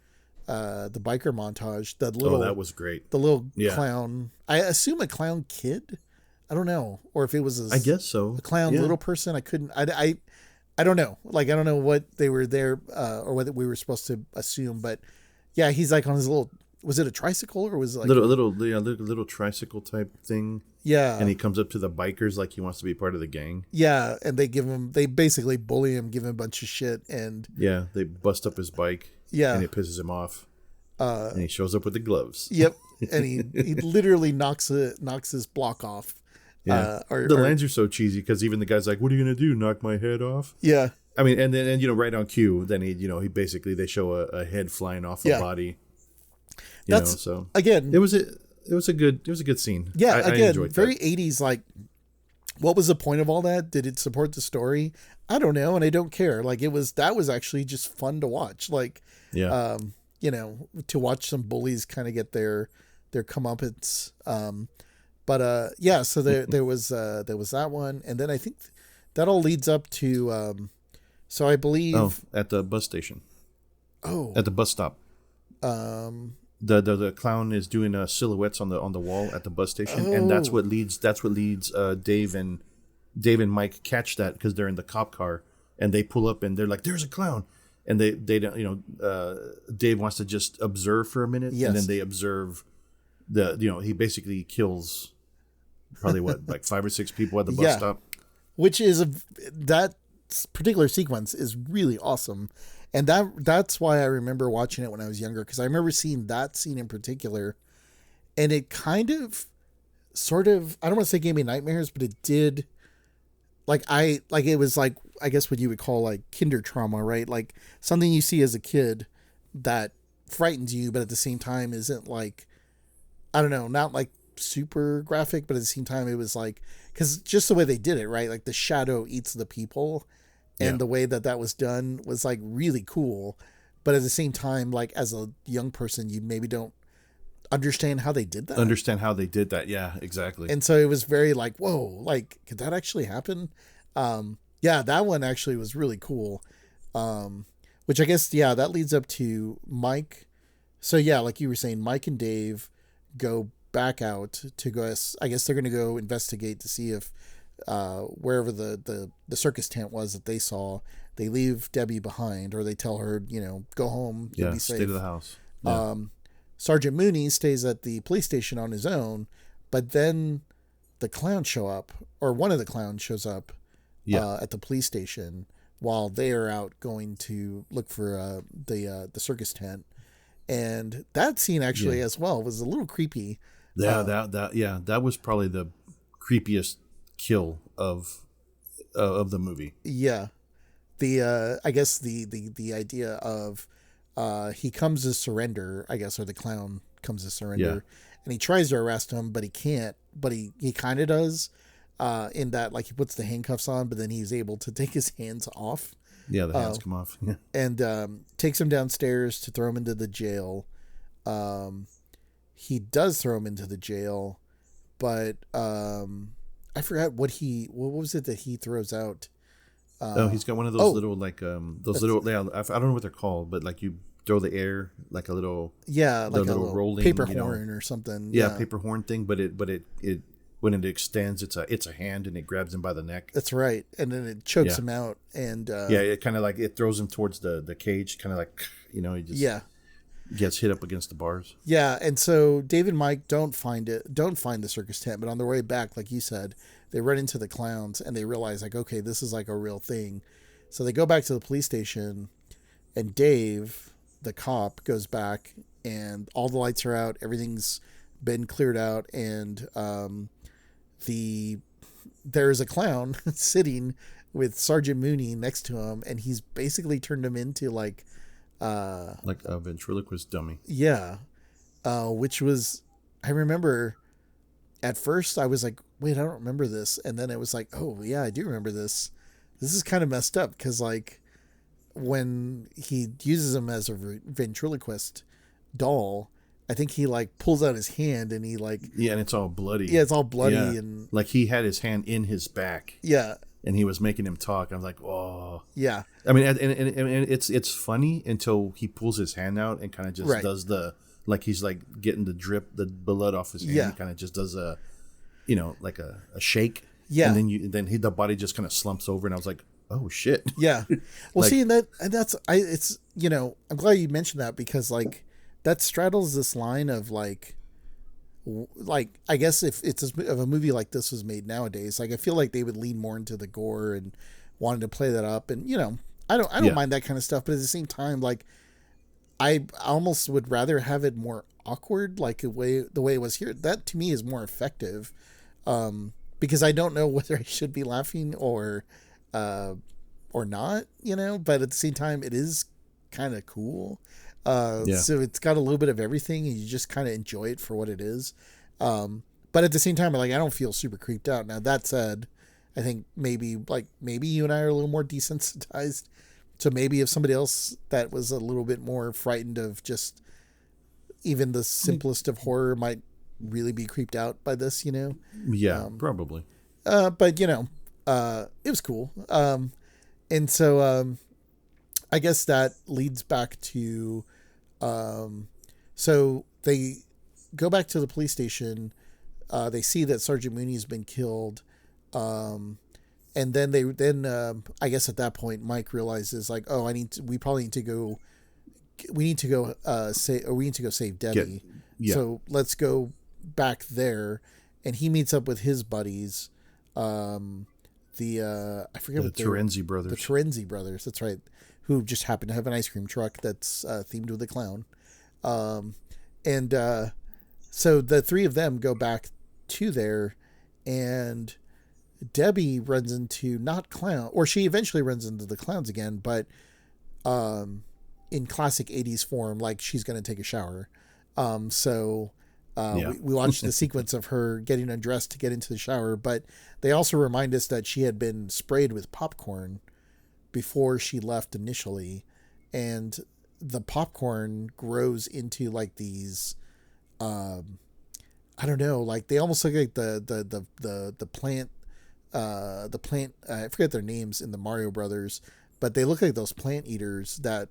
montage. That was great. The little clown, I assume a clown kid. I don't know. Or if it was I guess so. A clown little person. I don't know. Like, I don't know what they were there, or what we were supposed to assume, but yeah, he's like on his little, was it a tricycle or was it like little tricycle type thing? Yeah. And he comes up to the bikers like he wants to be part of the gang. Yeah. And they basically bully him, give him a bunch of shit. And yeah, they bust up his bike. Yeah. And it pisses him off. And he shows up with the gloves. Yep. And he literally knocks his block off. Yeah. The lines are so cheesy, because even the guy's like, "What are you gonna do? Knock my head off?" Yeah. I mean, and then right on cue, then he basically they show a head flying off a body. Again, it was a good scene. Yeah. I again, enjoyed very that. 80s. Like, what was the point of all that? Did it support the story? I don't know, and I don't care. Like, that was actually just fun to watch. Like, to watch some bullies kind of get their comeuppance. So there was that one, and then I think that all leads up to so I believe at the bus station. At the bus stop. The clown is doing silhouettes on the wall at the bus station, and that's what leads Dave and Mike catch that, because they're in the cop car and they pull up and they're like, "There's a clown," and they don't Dave wants to just observe for a minute, and then they observe he basically kills probably like 5 or 6 people at the bus stop, which is that particular sequence is really awesome. And that's why I remember watching it when I was younger, because I remember seeing that scene in particular, and it kind of, sort of, I don't want to say gave me nightmares, but it did. It was like, I guess what you would call like kinder trauma, right? Like something you see as a kid that frightens you, but at the same time isn't like, I don't know, not like super graphic, but at the same time it was like, because just the way they did it, right? Like the shadow eats the people. And the way that was done was like really cool. But at the same time, like as a young person, you maybe don't understand how they did that. Yeah, exactly. And so it was very like, whoa, like, could that actually happen? That one actually was really cool. Which I guess, that leads up to Mike. So like you were saying, Mike and Dave go back out to go, I guess they're going to go investigate to see if, wherever the circus tent was that they saw, they leave Debbie behind, or they tell her, go home, you'll be safe. Stay to the house. Sergeant Mooney stays at the police station on his own, but then the clowns show up, or one of the clowns shows up at the police station while they are out going to look for the circus tent. And that scene actually as well was a little creepy. That was probably the creepiest kill of the movie. Yeah. I guess the idea of he comes to surrender, I guess, or the clown comes to surrender, and he tries to arrest him, but he can't. But he kind of does, in that like he puts the handcuffs on, but then he's able to take his hands off. Yeah, the hands come off. Yeah. And takes him downstairs to throw him into the jail. He does throw him into the jail, but I forgot what was it that he throws out. He's got one of those little like those little. Yeah, I don't know what they're called, but like you throw the air like a little. Yeah, like a little rolling paper horn or something. Yeah, paper horn thing, but it when it extends, it's a hand and it grabs him by the neck. That's right, and then it chokes him out, and it kind of like it throws him towards the cage, kind of like he just gets hit up against the bars. Yeah, and so Dave and Mike don't find the circus tent, but on their way back, like you said, they run into the clowns and they realize like, okay, this is like a real thing. So they go back to the police station, and Dave, the cop, goes back and all the lights are out, everything's been cleared out, and there's a clown sitting with Sergeant Mooney next to him, and he's basically turned him into like a ventriloquist dummy. Yeah. Which was, I remember at first I was like, wait, I don't remember this. And then it was like, oh yeah, I do remember this. This is kind of messed up because like when he uses him as a ventriloquist doll, I think he like pulls out his hand and he like, and it's all bloody. Yeah, it's all bloody and like he had his hand in his back. Yeah. And he was making him talk. I was like, "Oh, yeah." I mean, and it's funny until he pulls his hand out and kind of just does like he's like getting the blood off his hand. Yeah. He kind of just does a, like a shake. Yeah. And then the body just kind of slumps over, and I was like, "Oh shit." Yeah. Well, see, it's I'm glad you mentioned that because like that straddles this line of like I guess if a movie like this was made nowadays, like I feel like they would lean more into the gore and wanted to play that up, and I don't mind that kind of stuff, but at the same time, like I almost would rather have it more awkward, like the way it was here. That to me is more effective, because I don't know whether I should be laughing or not, but at the same time, it is kind of cool. So it's got a little bit of everything, and you just kind of enjoy it for what it is. But at the same time, like I don't feel super creeped out. Now that said, I think maybe you and I are a little more desensitized. So maybe if somebody else that was a little bit more frightened of just even the simplest of horror might really be creeped out by this, Yeah, probably. But it was cool. And so I guess that leads back to, so they go back to the police station. They see that Sergeant Mooney's been killed. And then I guess at that point, Mike realizes like, oh, we need to go save Debbie. So let's go back there. And he meets up with his buddies. I forget what the Terenzi brothers. The Terenzi brothers. That's right. Who just happen to have an ice cream truck that's themed with a clown. So the three of them go back to there, and Debbie runs into not clown, or she eventually runs into the clowns again, but in classic 80s form, like she's going to take a shower. We watched the sequence of her getting undressed to get into the shower, but they also remind us that she had been sprayed with popcorn before she left initially, and the popcorn grows into like these I don't know, like they almost look like the plant I forget their names in the Mario Brothers, but they look like those plant eaters that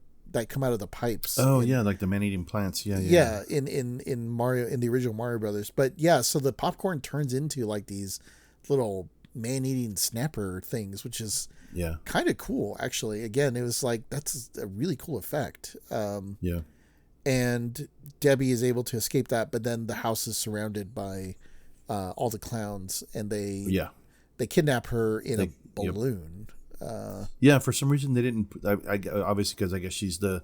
come out of the pipes. Like the man-eating plants. Yeah, in Mario, in the original Mario Brothers. But yeah, so the popcorn turns into like these little man-eating snapper things, which is kind of cool, actually. Again, it was like, that's a really cool effect. And Debbie is able to escape that, but then the house is surrounded by all the clowns, and they kidnap her in a balloon. For some reason they didn't. Obviously, because I guess she's the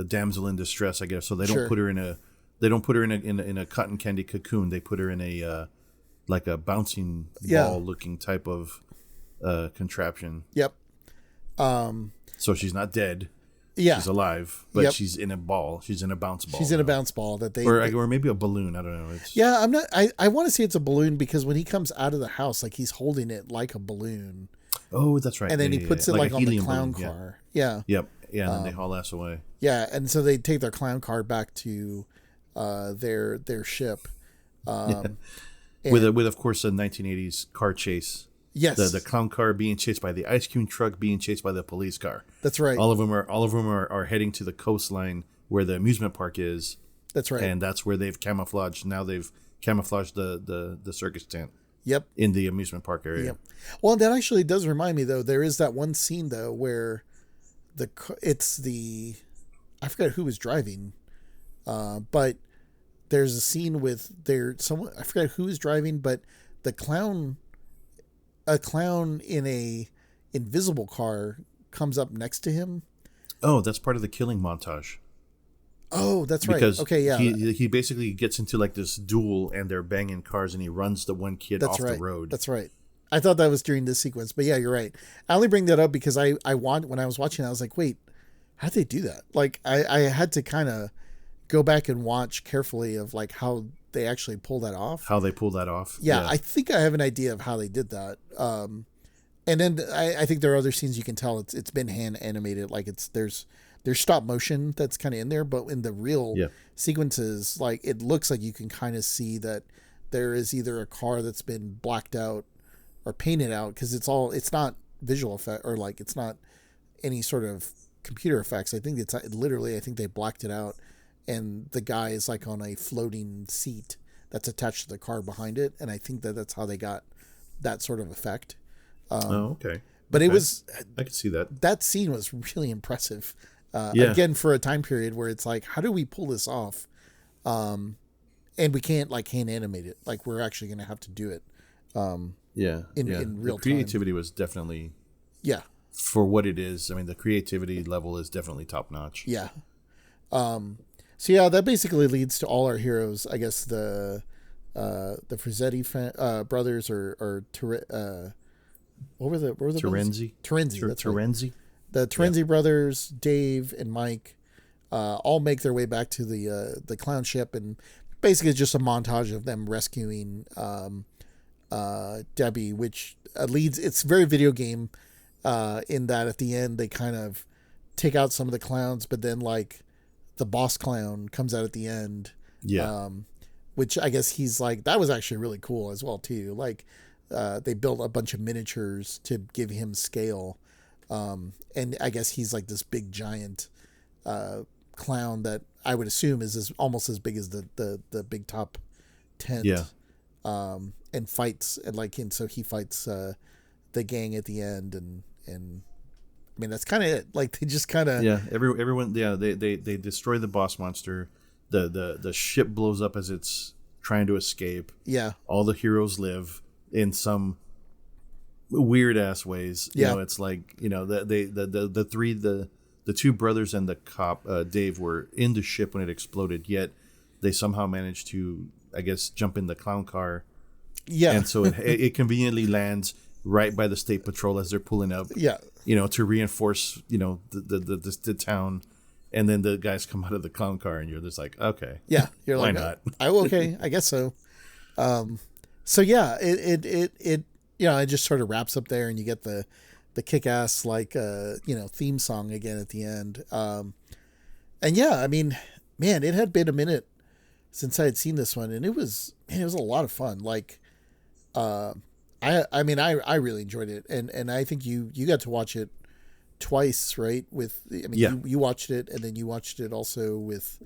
damsel in distress, I guess. So they don't put her in a cotton candy cocoon. They put her in a like a bouncing ball looking type of contraption. Yep. So she's not dead. Yeah. She's alive, but she's in a ball. She's in a bounce ball. She's in a bounce ball that or maybe a balloon. I don't know. I'm not. I want to say it's a balloon because when he comes out of the house, like he's holding it like a balloon. Oh, that's right. And then he puts it like on the clown balloon, car. Yeah. Yep. Yeah. And then they haul ass away. Yeah, and so they take their clown car back to their ship. With of course a 1980s car chase. Yes, the clown car being chased by the ice cream truck, being chased by the police car. That's right. All of them are heading to the coastline where the amusement park is. That's right. And that's where they've camouflaged. Now they've camouflaged the circus tent. Yep. In the amusement park area. Yep. Well, that actually does remind me though. There is that one scene though where I forgot who was driving, but there's a scene with someone, I forgot who was driving, but a clown in a invisible car comes up next to him. Oh, that's part of the killing montage. Oh, that's right. Because okay, yeah. He basically gets into like this duel and they're banging cars and he runs the one kid off the road. That's right. I thought that was during this sequence, but yeah, you're right. I only bring that up because when I was watching, I was like, wait, how'd they do that? Like I had to kind of go back and watch carefully of like how they actually pull that off. How they pull that off. Yeah, I think I have an idea of how they did that. And then I think there are other scenes you can tell it's been hand animated. Like there's stop motion that's kind of in there, but in the real sequences, like it looks like you can kind of see that there is either a car that's been blacked out or painted out because it's not visual effect or like it's not any sort of computer effects. I think it's literally, I think they blacked it out and the guy is like on a floating seat that's attached to the car behind it. And I think that's how they got that sort of effect. Okay. But okay. I could see that. That scene was really impressive. Again, for a time period where it's like, how do we pull this off? And we can't like hand animate it. Like we're actually going to have to do it. In real the creativity was definitely for what it is. I mean, the creativity level is definitely top notch. Yeah. So yeah, that basically leads to all our heroes. I guess the Frizzetti brothers or what were the Terenzi. Terenzi. That's right. Terenzi. The Terenzi brothers, Dave and Mike, all make their way back to the clown ship, and basically it's just a montage of them rescuing Debbie, which leads. It's very video game in that at the end they kind of take out some of the clowns, but then like the boss clown comes out at the end. Yeah. Which I guess he's like, that was actually really cool as well too. Like they built a bunch of miniatures to give him scale. And I guess he's like this big giant clown that I would assume is almost as big as the big top tent. Yeah. And fights and so he fights the gang at the end and I mean that's kind of it. Like they just kind of everyone they destroy the boss monster. The ship blows up as it's trying to escape. Yeah. All the heroes live in some weird ass ways. You know, it's like, you know, the two brothers and the cop Dave were in the ship when it exploded, yet they somehow managed to, I guess, jump in the clown car. Yeah. And so it conveniently lands right by the state patrol as they're pulling up. Yeah. You know, to reinforce, you know, the town. And then the guys come out of the clown car and you're just like, okay. Yeah. You're why like, not? Okay, I guess so. So yeah, it you know, it just sort of wraps up there and you get the kick-ass like you know, theme song again at the end. And yeah, I mean, man, it had been a minute since I had seen this one and it was a lot of fun. Like I mean I really enjoyed it and I think you got to watch it twice, right? You watched it and then you watched it also with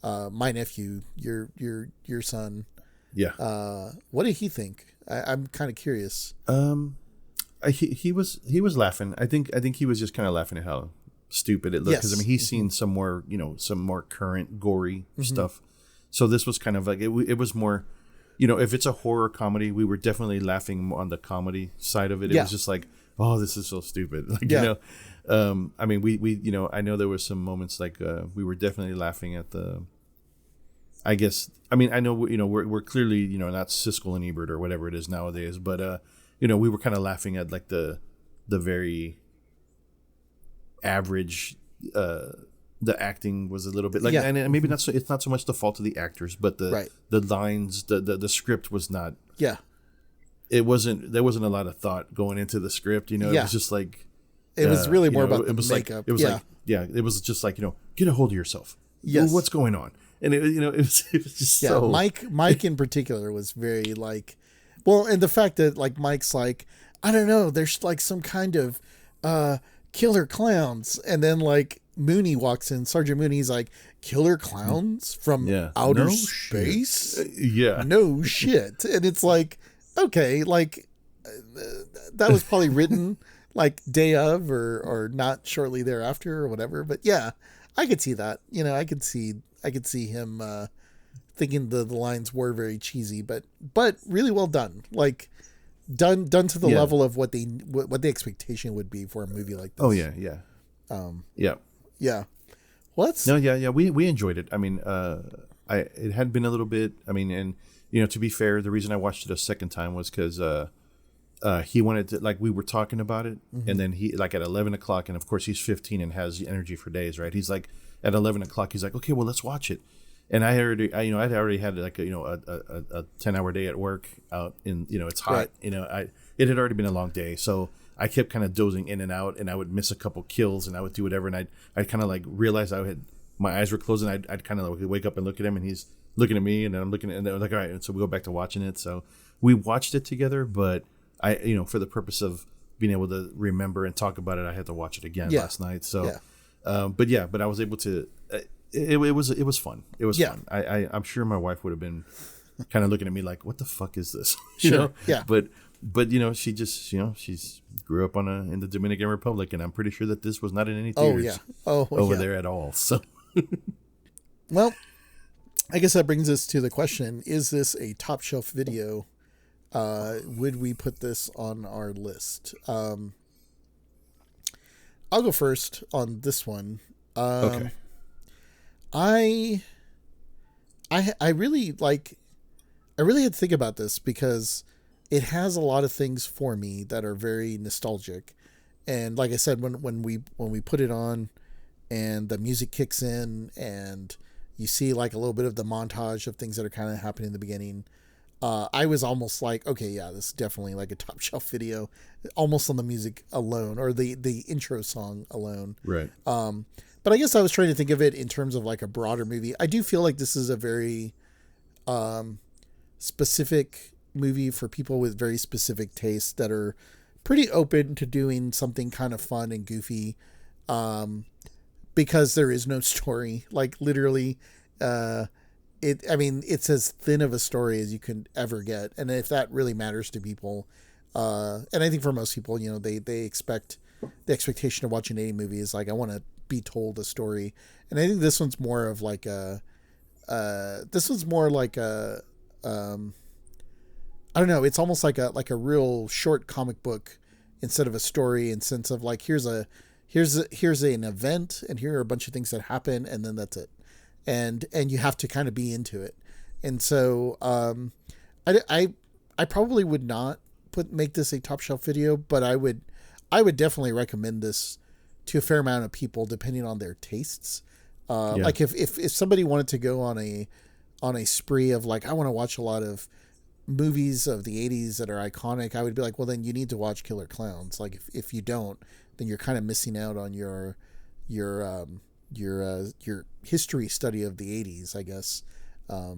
my nephew, your son. Yeah. What did he think? I'm kind of curious. He was laughing. I think he was just kind of laughing at how stupid it looked. Because I mean, he's seen some more, you know, some more current gory stuff. So this was kind of like it was more, you know, if it's a horror comedy, we were definitely laughing on the comedy side of it. It was just like, oh, this is so stupid. Like, you know, I mean, we you know, I know there were some moments like we were definitely laughing at the. I guess, I mean, I know, you know, we're clearly, you know, not Siskel and Ebert or whatever it is nowadays, but, you know, we were kind of laughing at like the very, average. The acting was a little bit like, and maybe not so. It's not so much the fault of the actors, but the lines, the script was not. Yeah. It wasn't. There wasn't a lot of thought going into the script. It was just like. It was really more about the makeup. It was like, it was just like, get a hold of yourself. Yes. What's going on? And it was just so. Mike in particular was very like, well, and the fact that like Mike's like, I don't know, there's like some kind of killer clowns, and then like Mooney walks in, Sergeant Mooney's like, killer clowns from outer space? No shit. And it's like, okay, like that was probably written like day of or not shortly thereafter or whatever. But yeah, I could see that. I could see him thinking the lines were very cheesy, but really well done. Like done to the level of what the expectation would be for a movie like this. Oh yeah. Yeah. What? No, yeah. We enjoyed it. I mean, it had been a little bit. I mean, and to be fair, the reason I watched it a second time was because he wanted to, like, we were talking about it, and then he, like, at 11 o'clock, and of course he's 15 and has energy for days, right? He's like, at 11 o'clock, he's like, okay, well, let's watch it. And I'd already had like a 10-hour day at work out in, it's hot, right. It had already been a long day, so I kept kind of dozing in and out, and I would miss a couple kills, and I would do whatever, and I'd kind of like realize my eyes were closed, and I'd kind of like wake up and look at him, and he's looking at me, and then I'm looking at, and they're like, all right, and so we go back to watching it. So we watched it together, but I, for the purpose of being able to remember and talk about it, I had to watch it again last night. So, but I was able to. It was fun. It was fun. I'm sure my wife would have been kind of looking at me like, "What the fuck is this?" Yeah. But she just she's grew up in the Dominican Republic, and I'm pretty sure that this was not in any theaters over there at all. So, well, I guess that brings us to the question: is this a top shelf video? Would we put this on our list? I'll go first on this one. Okay. I really had to think about this because it has a lot of things for me that are very nostalgic. And like I said, when we put it on and the music kicks in and you see like a little bit of the montage of things that are kind of happening in the beginning, I was almost like, okay, yeah, this is definitely like a top shelf video, almost on the music alone or the intro song alone. Right. But I guess I was trying to think of it in terms of like a broader movie. I do feel like this is a very specific movie for people with very specific tastes that are pretty open to doing something kind of fun and goofy, because there is no story. Like literally, it's as thin of a story as you can ever get. And if that really matters to people, and I think for most people, they expect the expectation of watching any movie is like, I want to be told a story. And I think this one's more of like I don't know, it's almost like a real short comic book instead of a story, in sense of like, here's an event and here are a bunch of things that happen and then that's it. And you have to kind of be into it. And so, I probably would not make this a top shelf video, but I would definitely recommend this to a fair amount of people depending on their tastes. Like if somebody wanted to go on a spree of like, I want to watch a lot of movies of the 80s that are iconic, I would be like, well, then you need to watch Killer Klowns. Like if you don't, then you're kind of missing out on your history study of the 80s, I guess. But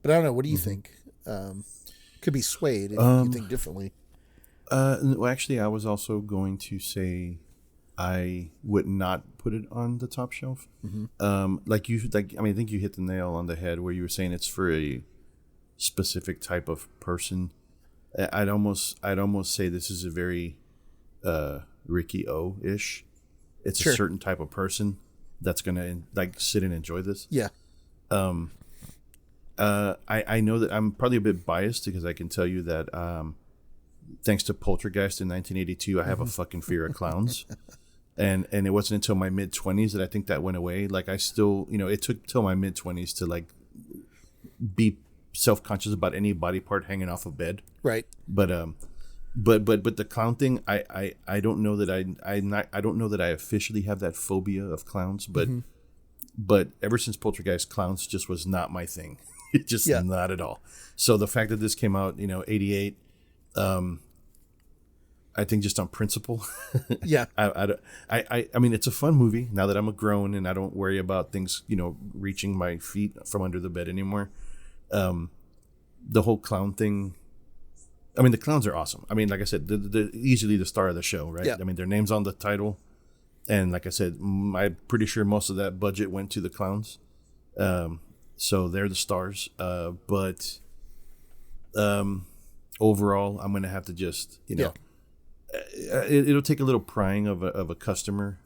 I don't know. What do you think? Could be swayed if you think differently. Well, actually, I was also going to say I would not put it on the top shelf. I think you hit the nail on the head where you were saying it's for a specific type of person. I'd almost say this is a very Ricky O-ish. It's a certain type of person that's gonna like sit and enjoy this. Yeah. I know that I'm probably a bit biased because I can tell you that thanks to Poltergeist in 1982, I have a fucking fear of clowns. And it wasn't until my mid-20s that I think that went away. Like I still, it took till my mid-20s to like be self-conscious about any body part hanging off a bed. Right. But but the clown thing, I don't know that I don't know that I officially have that phobia of clowns, but ever since Poltergeist, clowns just was not my thing. It just not at all. So the fact that this came out, 88, I think just on principle. Yeah. I mean, it's a fun movie now that I'm a grown and I don't worry about things, reaching my feet from under the bed anymore. The whole clown thing. I mean, the clowns are awesome. I mean, like I said, they're easily the star of the show, right? Yeah. I mean, their name's on the title. And like I said, I'm pretty sure most of that budget went to the clowns. So they're the stars. But overall, I'm going to have to just, it'll take a little prying of a customer.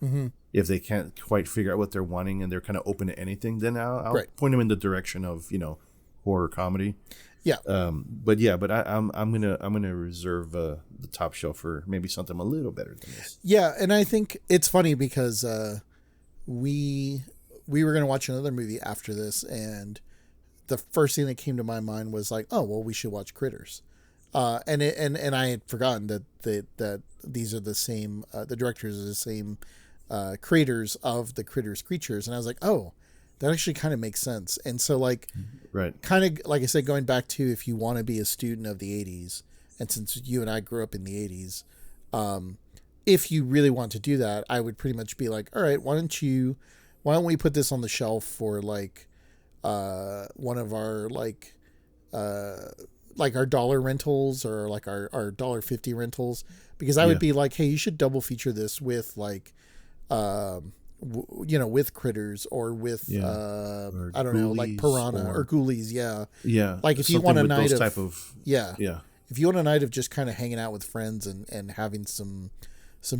If they can't quite figure out what they're wanting and they're kind of open to anything, then I'll point them in the direction of, horror comedy. Yeah. But I'm gonna reserve the top shelf for maybe something a little better than this. Yeah, and I think it's funny because we were gonna watch another movie after this, and the first thing that came to my mind was like, oh well, we should watch Critters, and I had forgotten that these are the same. The directors are the same creators of the Critters creatures, and I was like, oh, that actually kind of makes sense. And so like. Right. Kind of like I said, going back to if you want to be a student of the 80s, and since you and I grew up in the 80s, if you really want to do that, I would pretty much be like, all right, why don't we put this on the shelf for like one of our like our dollar rentals or like our $1.50 rentals, because I would be like, hey, you should double feature this with like with Critters or with or I don't know, like Piranha or Ghoulies, like if you want a night of type of if you want a night of just kind of hanging out with friends and having some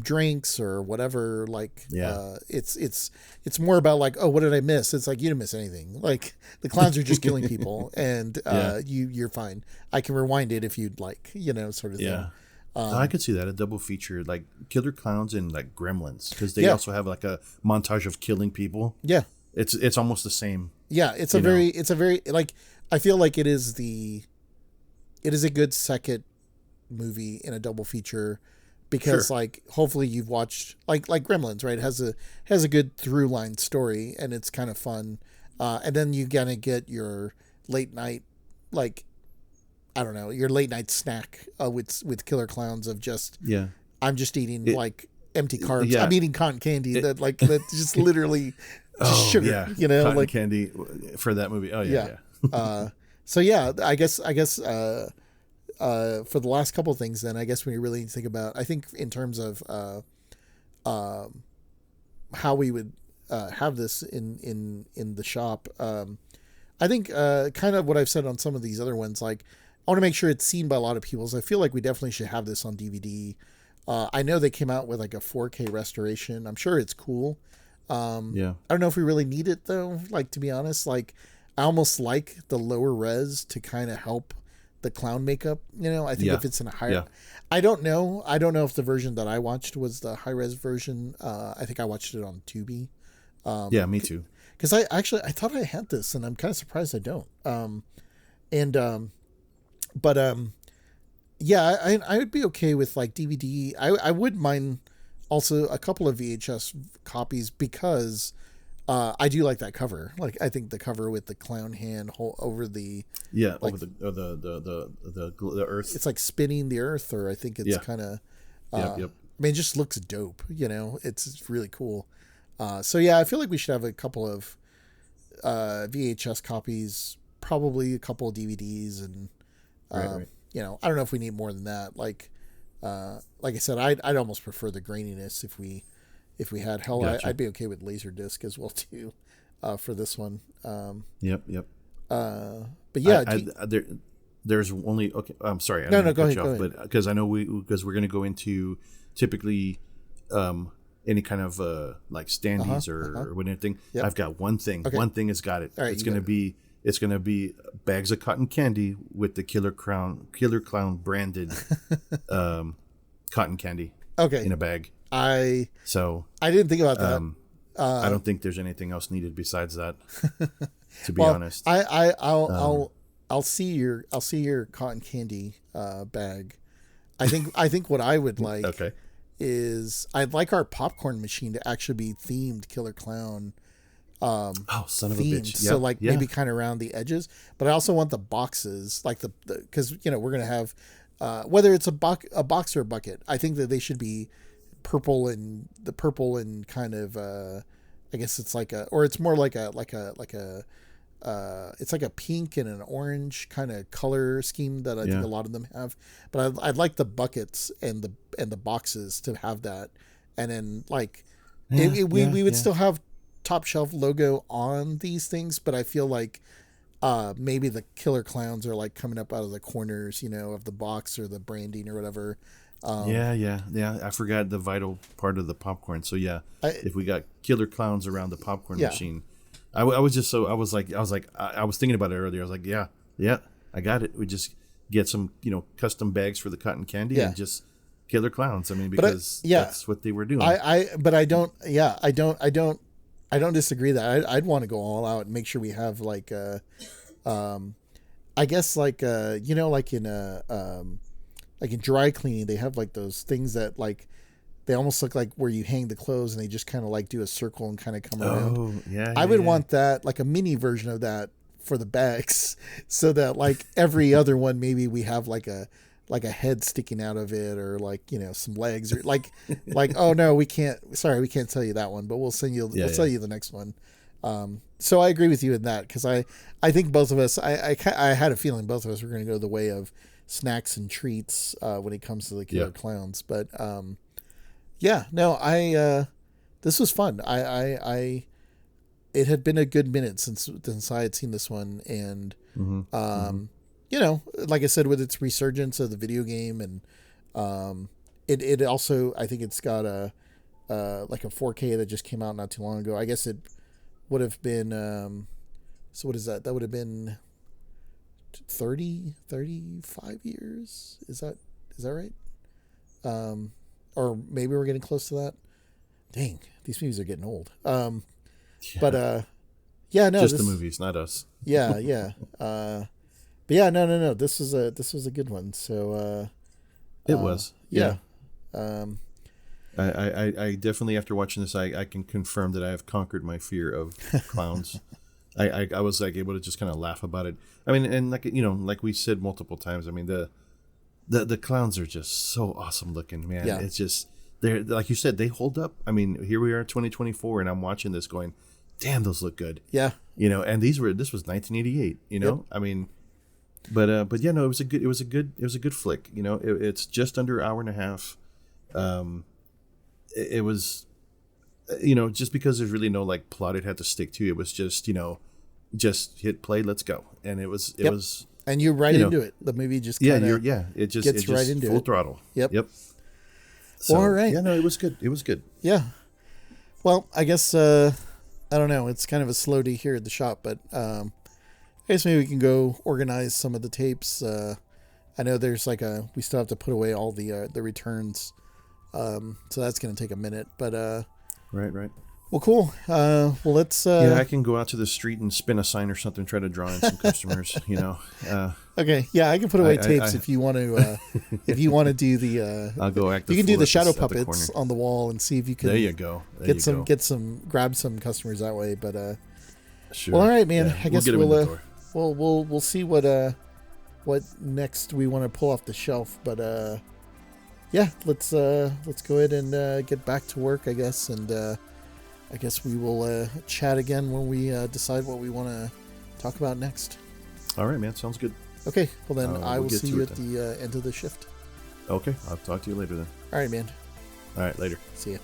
drinks or whatever, like it's more about like, oh, what did I miss? It's like, you didn't miss anything. Like the clowns are just killing people, and you're fine. I can rewind it if you'd like, sort of thing. I could see that, a double feature, like Killer Klowns and like Gremlins, because they also have like a montage of killing people. Yeah, it's almost the same. Yeah, it's a very like, I feel like it is a good second movie in a double feature, because like hopefully you've watched like Gremlins, right? It has a good through line story and it's kind of fun, and then you gotta get your late night, like, I don't know, your late night snack with Killer Klowns of just I'm just eating like empty carbs. Yeah. I'm eating cotton candy that just literally just sugar. Cotton like candy for that movie. Oh yeah. So yeah, I guess for the last couple of things, then I guess when you really think about, I think in terms of how we would have this in the shop, I think kind of what I've said on some of these other ones, like, I want to make sure it's seen by a lot of people. So I feel like we definitely should have this on DVD. I know they came out with like a 4K restoration. I'm sure it's cool. I don't know if we really need it though. Like, to be honest, like I almost like the lower res to kind of help the clown makeup. I think if it's in a higher, I don't know if the version that I watched was the high res version. I think I watched it on Tubi. Me too. Because I thought I had this, and I'm kind of surprised I don't. I would be okay with like DVD. I would mind also a couple of VHS copies, because I do like that cover. Like, I think the cover with the clown hand over the over the earth. It's like spinning the earth, or I think it's kind of. I mean, it just looks dope. It's really cool. So yeah, I feel like we should have a couple of VHS copies, probably a couple of DVDs, and right. I don't know if we need more than that. Like I said, I'd almost prefer the graininess if we had. Hell, Gotcha. I'd be okay with Laserdisc as well too, for this one. Yep. But yeah, there's only okay. I'm sorry. No, go ahead. But because I know we're going to go into typically any kind of like standees or anything. Yep. I've got one thing. Okay. One thing has got it. All right, It's going to be bags of cotton candy with the Killer Clown branded cotton candy. Okay. In a bag. I didn't think about that. I don't think there's anything else needed besides that. To be honest, I'll see your cotton candy bag. I think what I would like Okay. is I'd like our popcorn machine to actually be themed Killer Clown Oh, son of a themed. bitch. So Yeah, like yeah. maybe kind of around the edges, but I also want the boxes like the because we're gonna have whether it's a box or a bucket. I think that they should be purple and kind of I guess it's like a or it's more like a it's like a pink and an orange kind of color scheme that I think a lot of them have. But I'd like the buckets and the boxes to have that, and then like we would still have top shelf logo on these things, but I feel like maybe the Killer Clowns are like coming up out of the corners, of the box or the branding or whatever. Yeah. I forgot the vital part of the popcorn. So if we got Killer Clowns around the popcorn machine, I was thinking about it earlier. I was like, yeah, I got it. We just get some, custom bags for the cotton candy and just Killer Clowns. I mean, because that's what they were doing. I don't disagree that I'd want to go all out and make sure we have like, I guess like, like in dry cleaning, they have like those things that like, they almost look like where you hang the clothes and they just kind of like do a circle and kind of come around. Oh, yeah. I would want that, like a mini version of that for the bags so that like every other one, maybe we have like a head sticking out of it or like, some legs or like, oh no, we can't tell you that one, but we'll send you the next one. So I agree with you in that. Cause I think both of us, I had a feeling both of us were going to go the way of snacks and treats, when it comes to the Killer Clowns, but, this was fun. It had been a good minute since I had seen this one. And, like I said, with its resurgence of the video game and, it also, I think it's got like a 4K that just came out not too long ago. I guess it would have been, so what is that? That would have been 35 years. Is that right? Or maybe we're getting close to that. Dang, these movies are getting old. But no, just the movies, not us. Yeah. But yeah, no. This was a good one. So it was. Yeah. I I definitely, after watching this, I can confirm that I have conquered my fear of clowns. I was like able to just kind of laugh about it. I mean, and like we said multiple times. I mean, the clowns are just so awesome looking, man. Yeah. It's just they're like you said, they hold up. I mean, here we are, 2024, and I'm watching this going, damn, those look good. Yeah. And this was 1988. Yep. I mean, but yeah, no, it was a good flick. It's just under an hour and a half. It was, just because there's really no like plot it had to stick to. It was just, just hit play, let's go, and it was. And you're right into it. The movie just kinda it just gets right into full it. Throttle. Yep. So, all right. Yeah, no, it was good. It was good. Yeah. Well, I guess I don't know. It's kind of a slow day here at the shop, but I guess maybe we can go organize some of the tapes. I know there's like we still have to put away all the returns, so that's going to take a minute. But right. Well, cool. Well, let's. I can go out to the street and spin a sign or something, try to draw in some customers. Okay, yeah, I can put away tapes if you want to. If you want to do the. I'll go act. You can do the shadow puppets on the wall and see if you can. There you go. Grab some customers that way. But sure. Well, all right, man. Yeah, I guess we'll see what next we want to pull off the shelf. But let's go ahead and get back to work, I guess, and I guess we will chat again when we decide what we want to talk about next. All right, man. Sounds good. Okay. Well, then I will see you at then. the end of the shift. Okay. I'll talk to you later then. All right, man. All right. Later. See ya.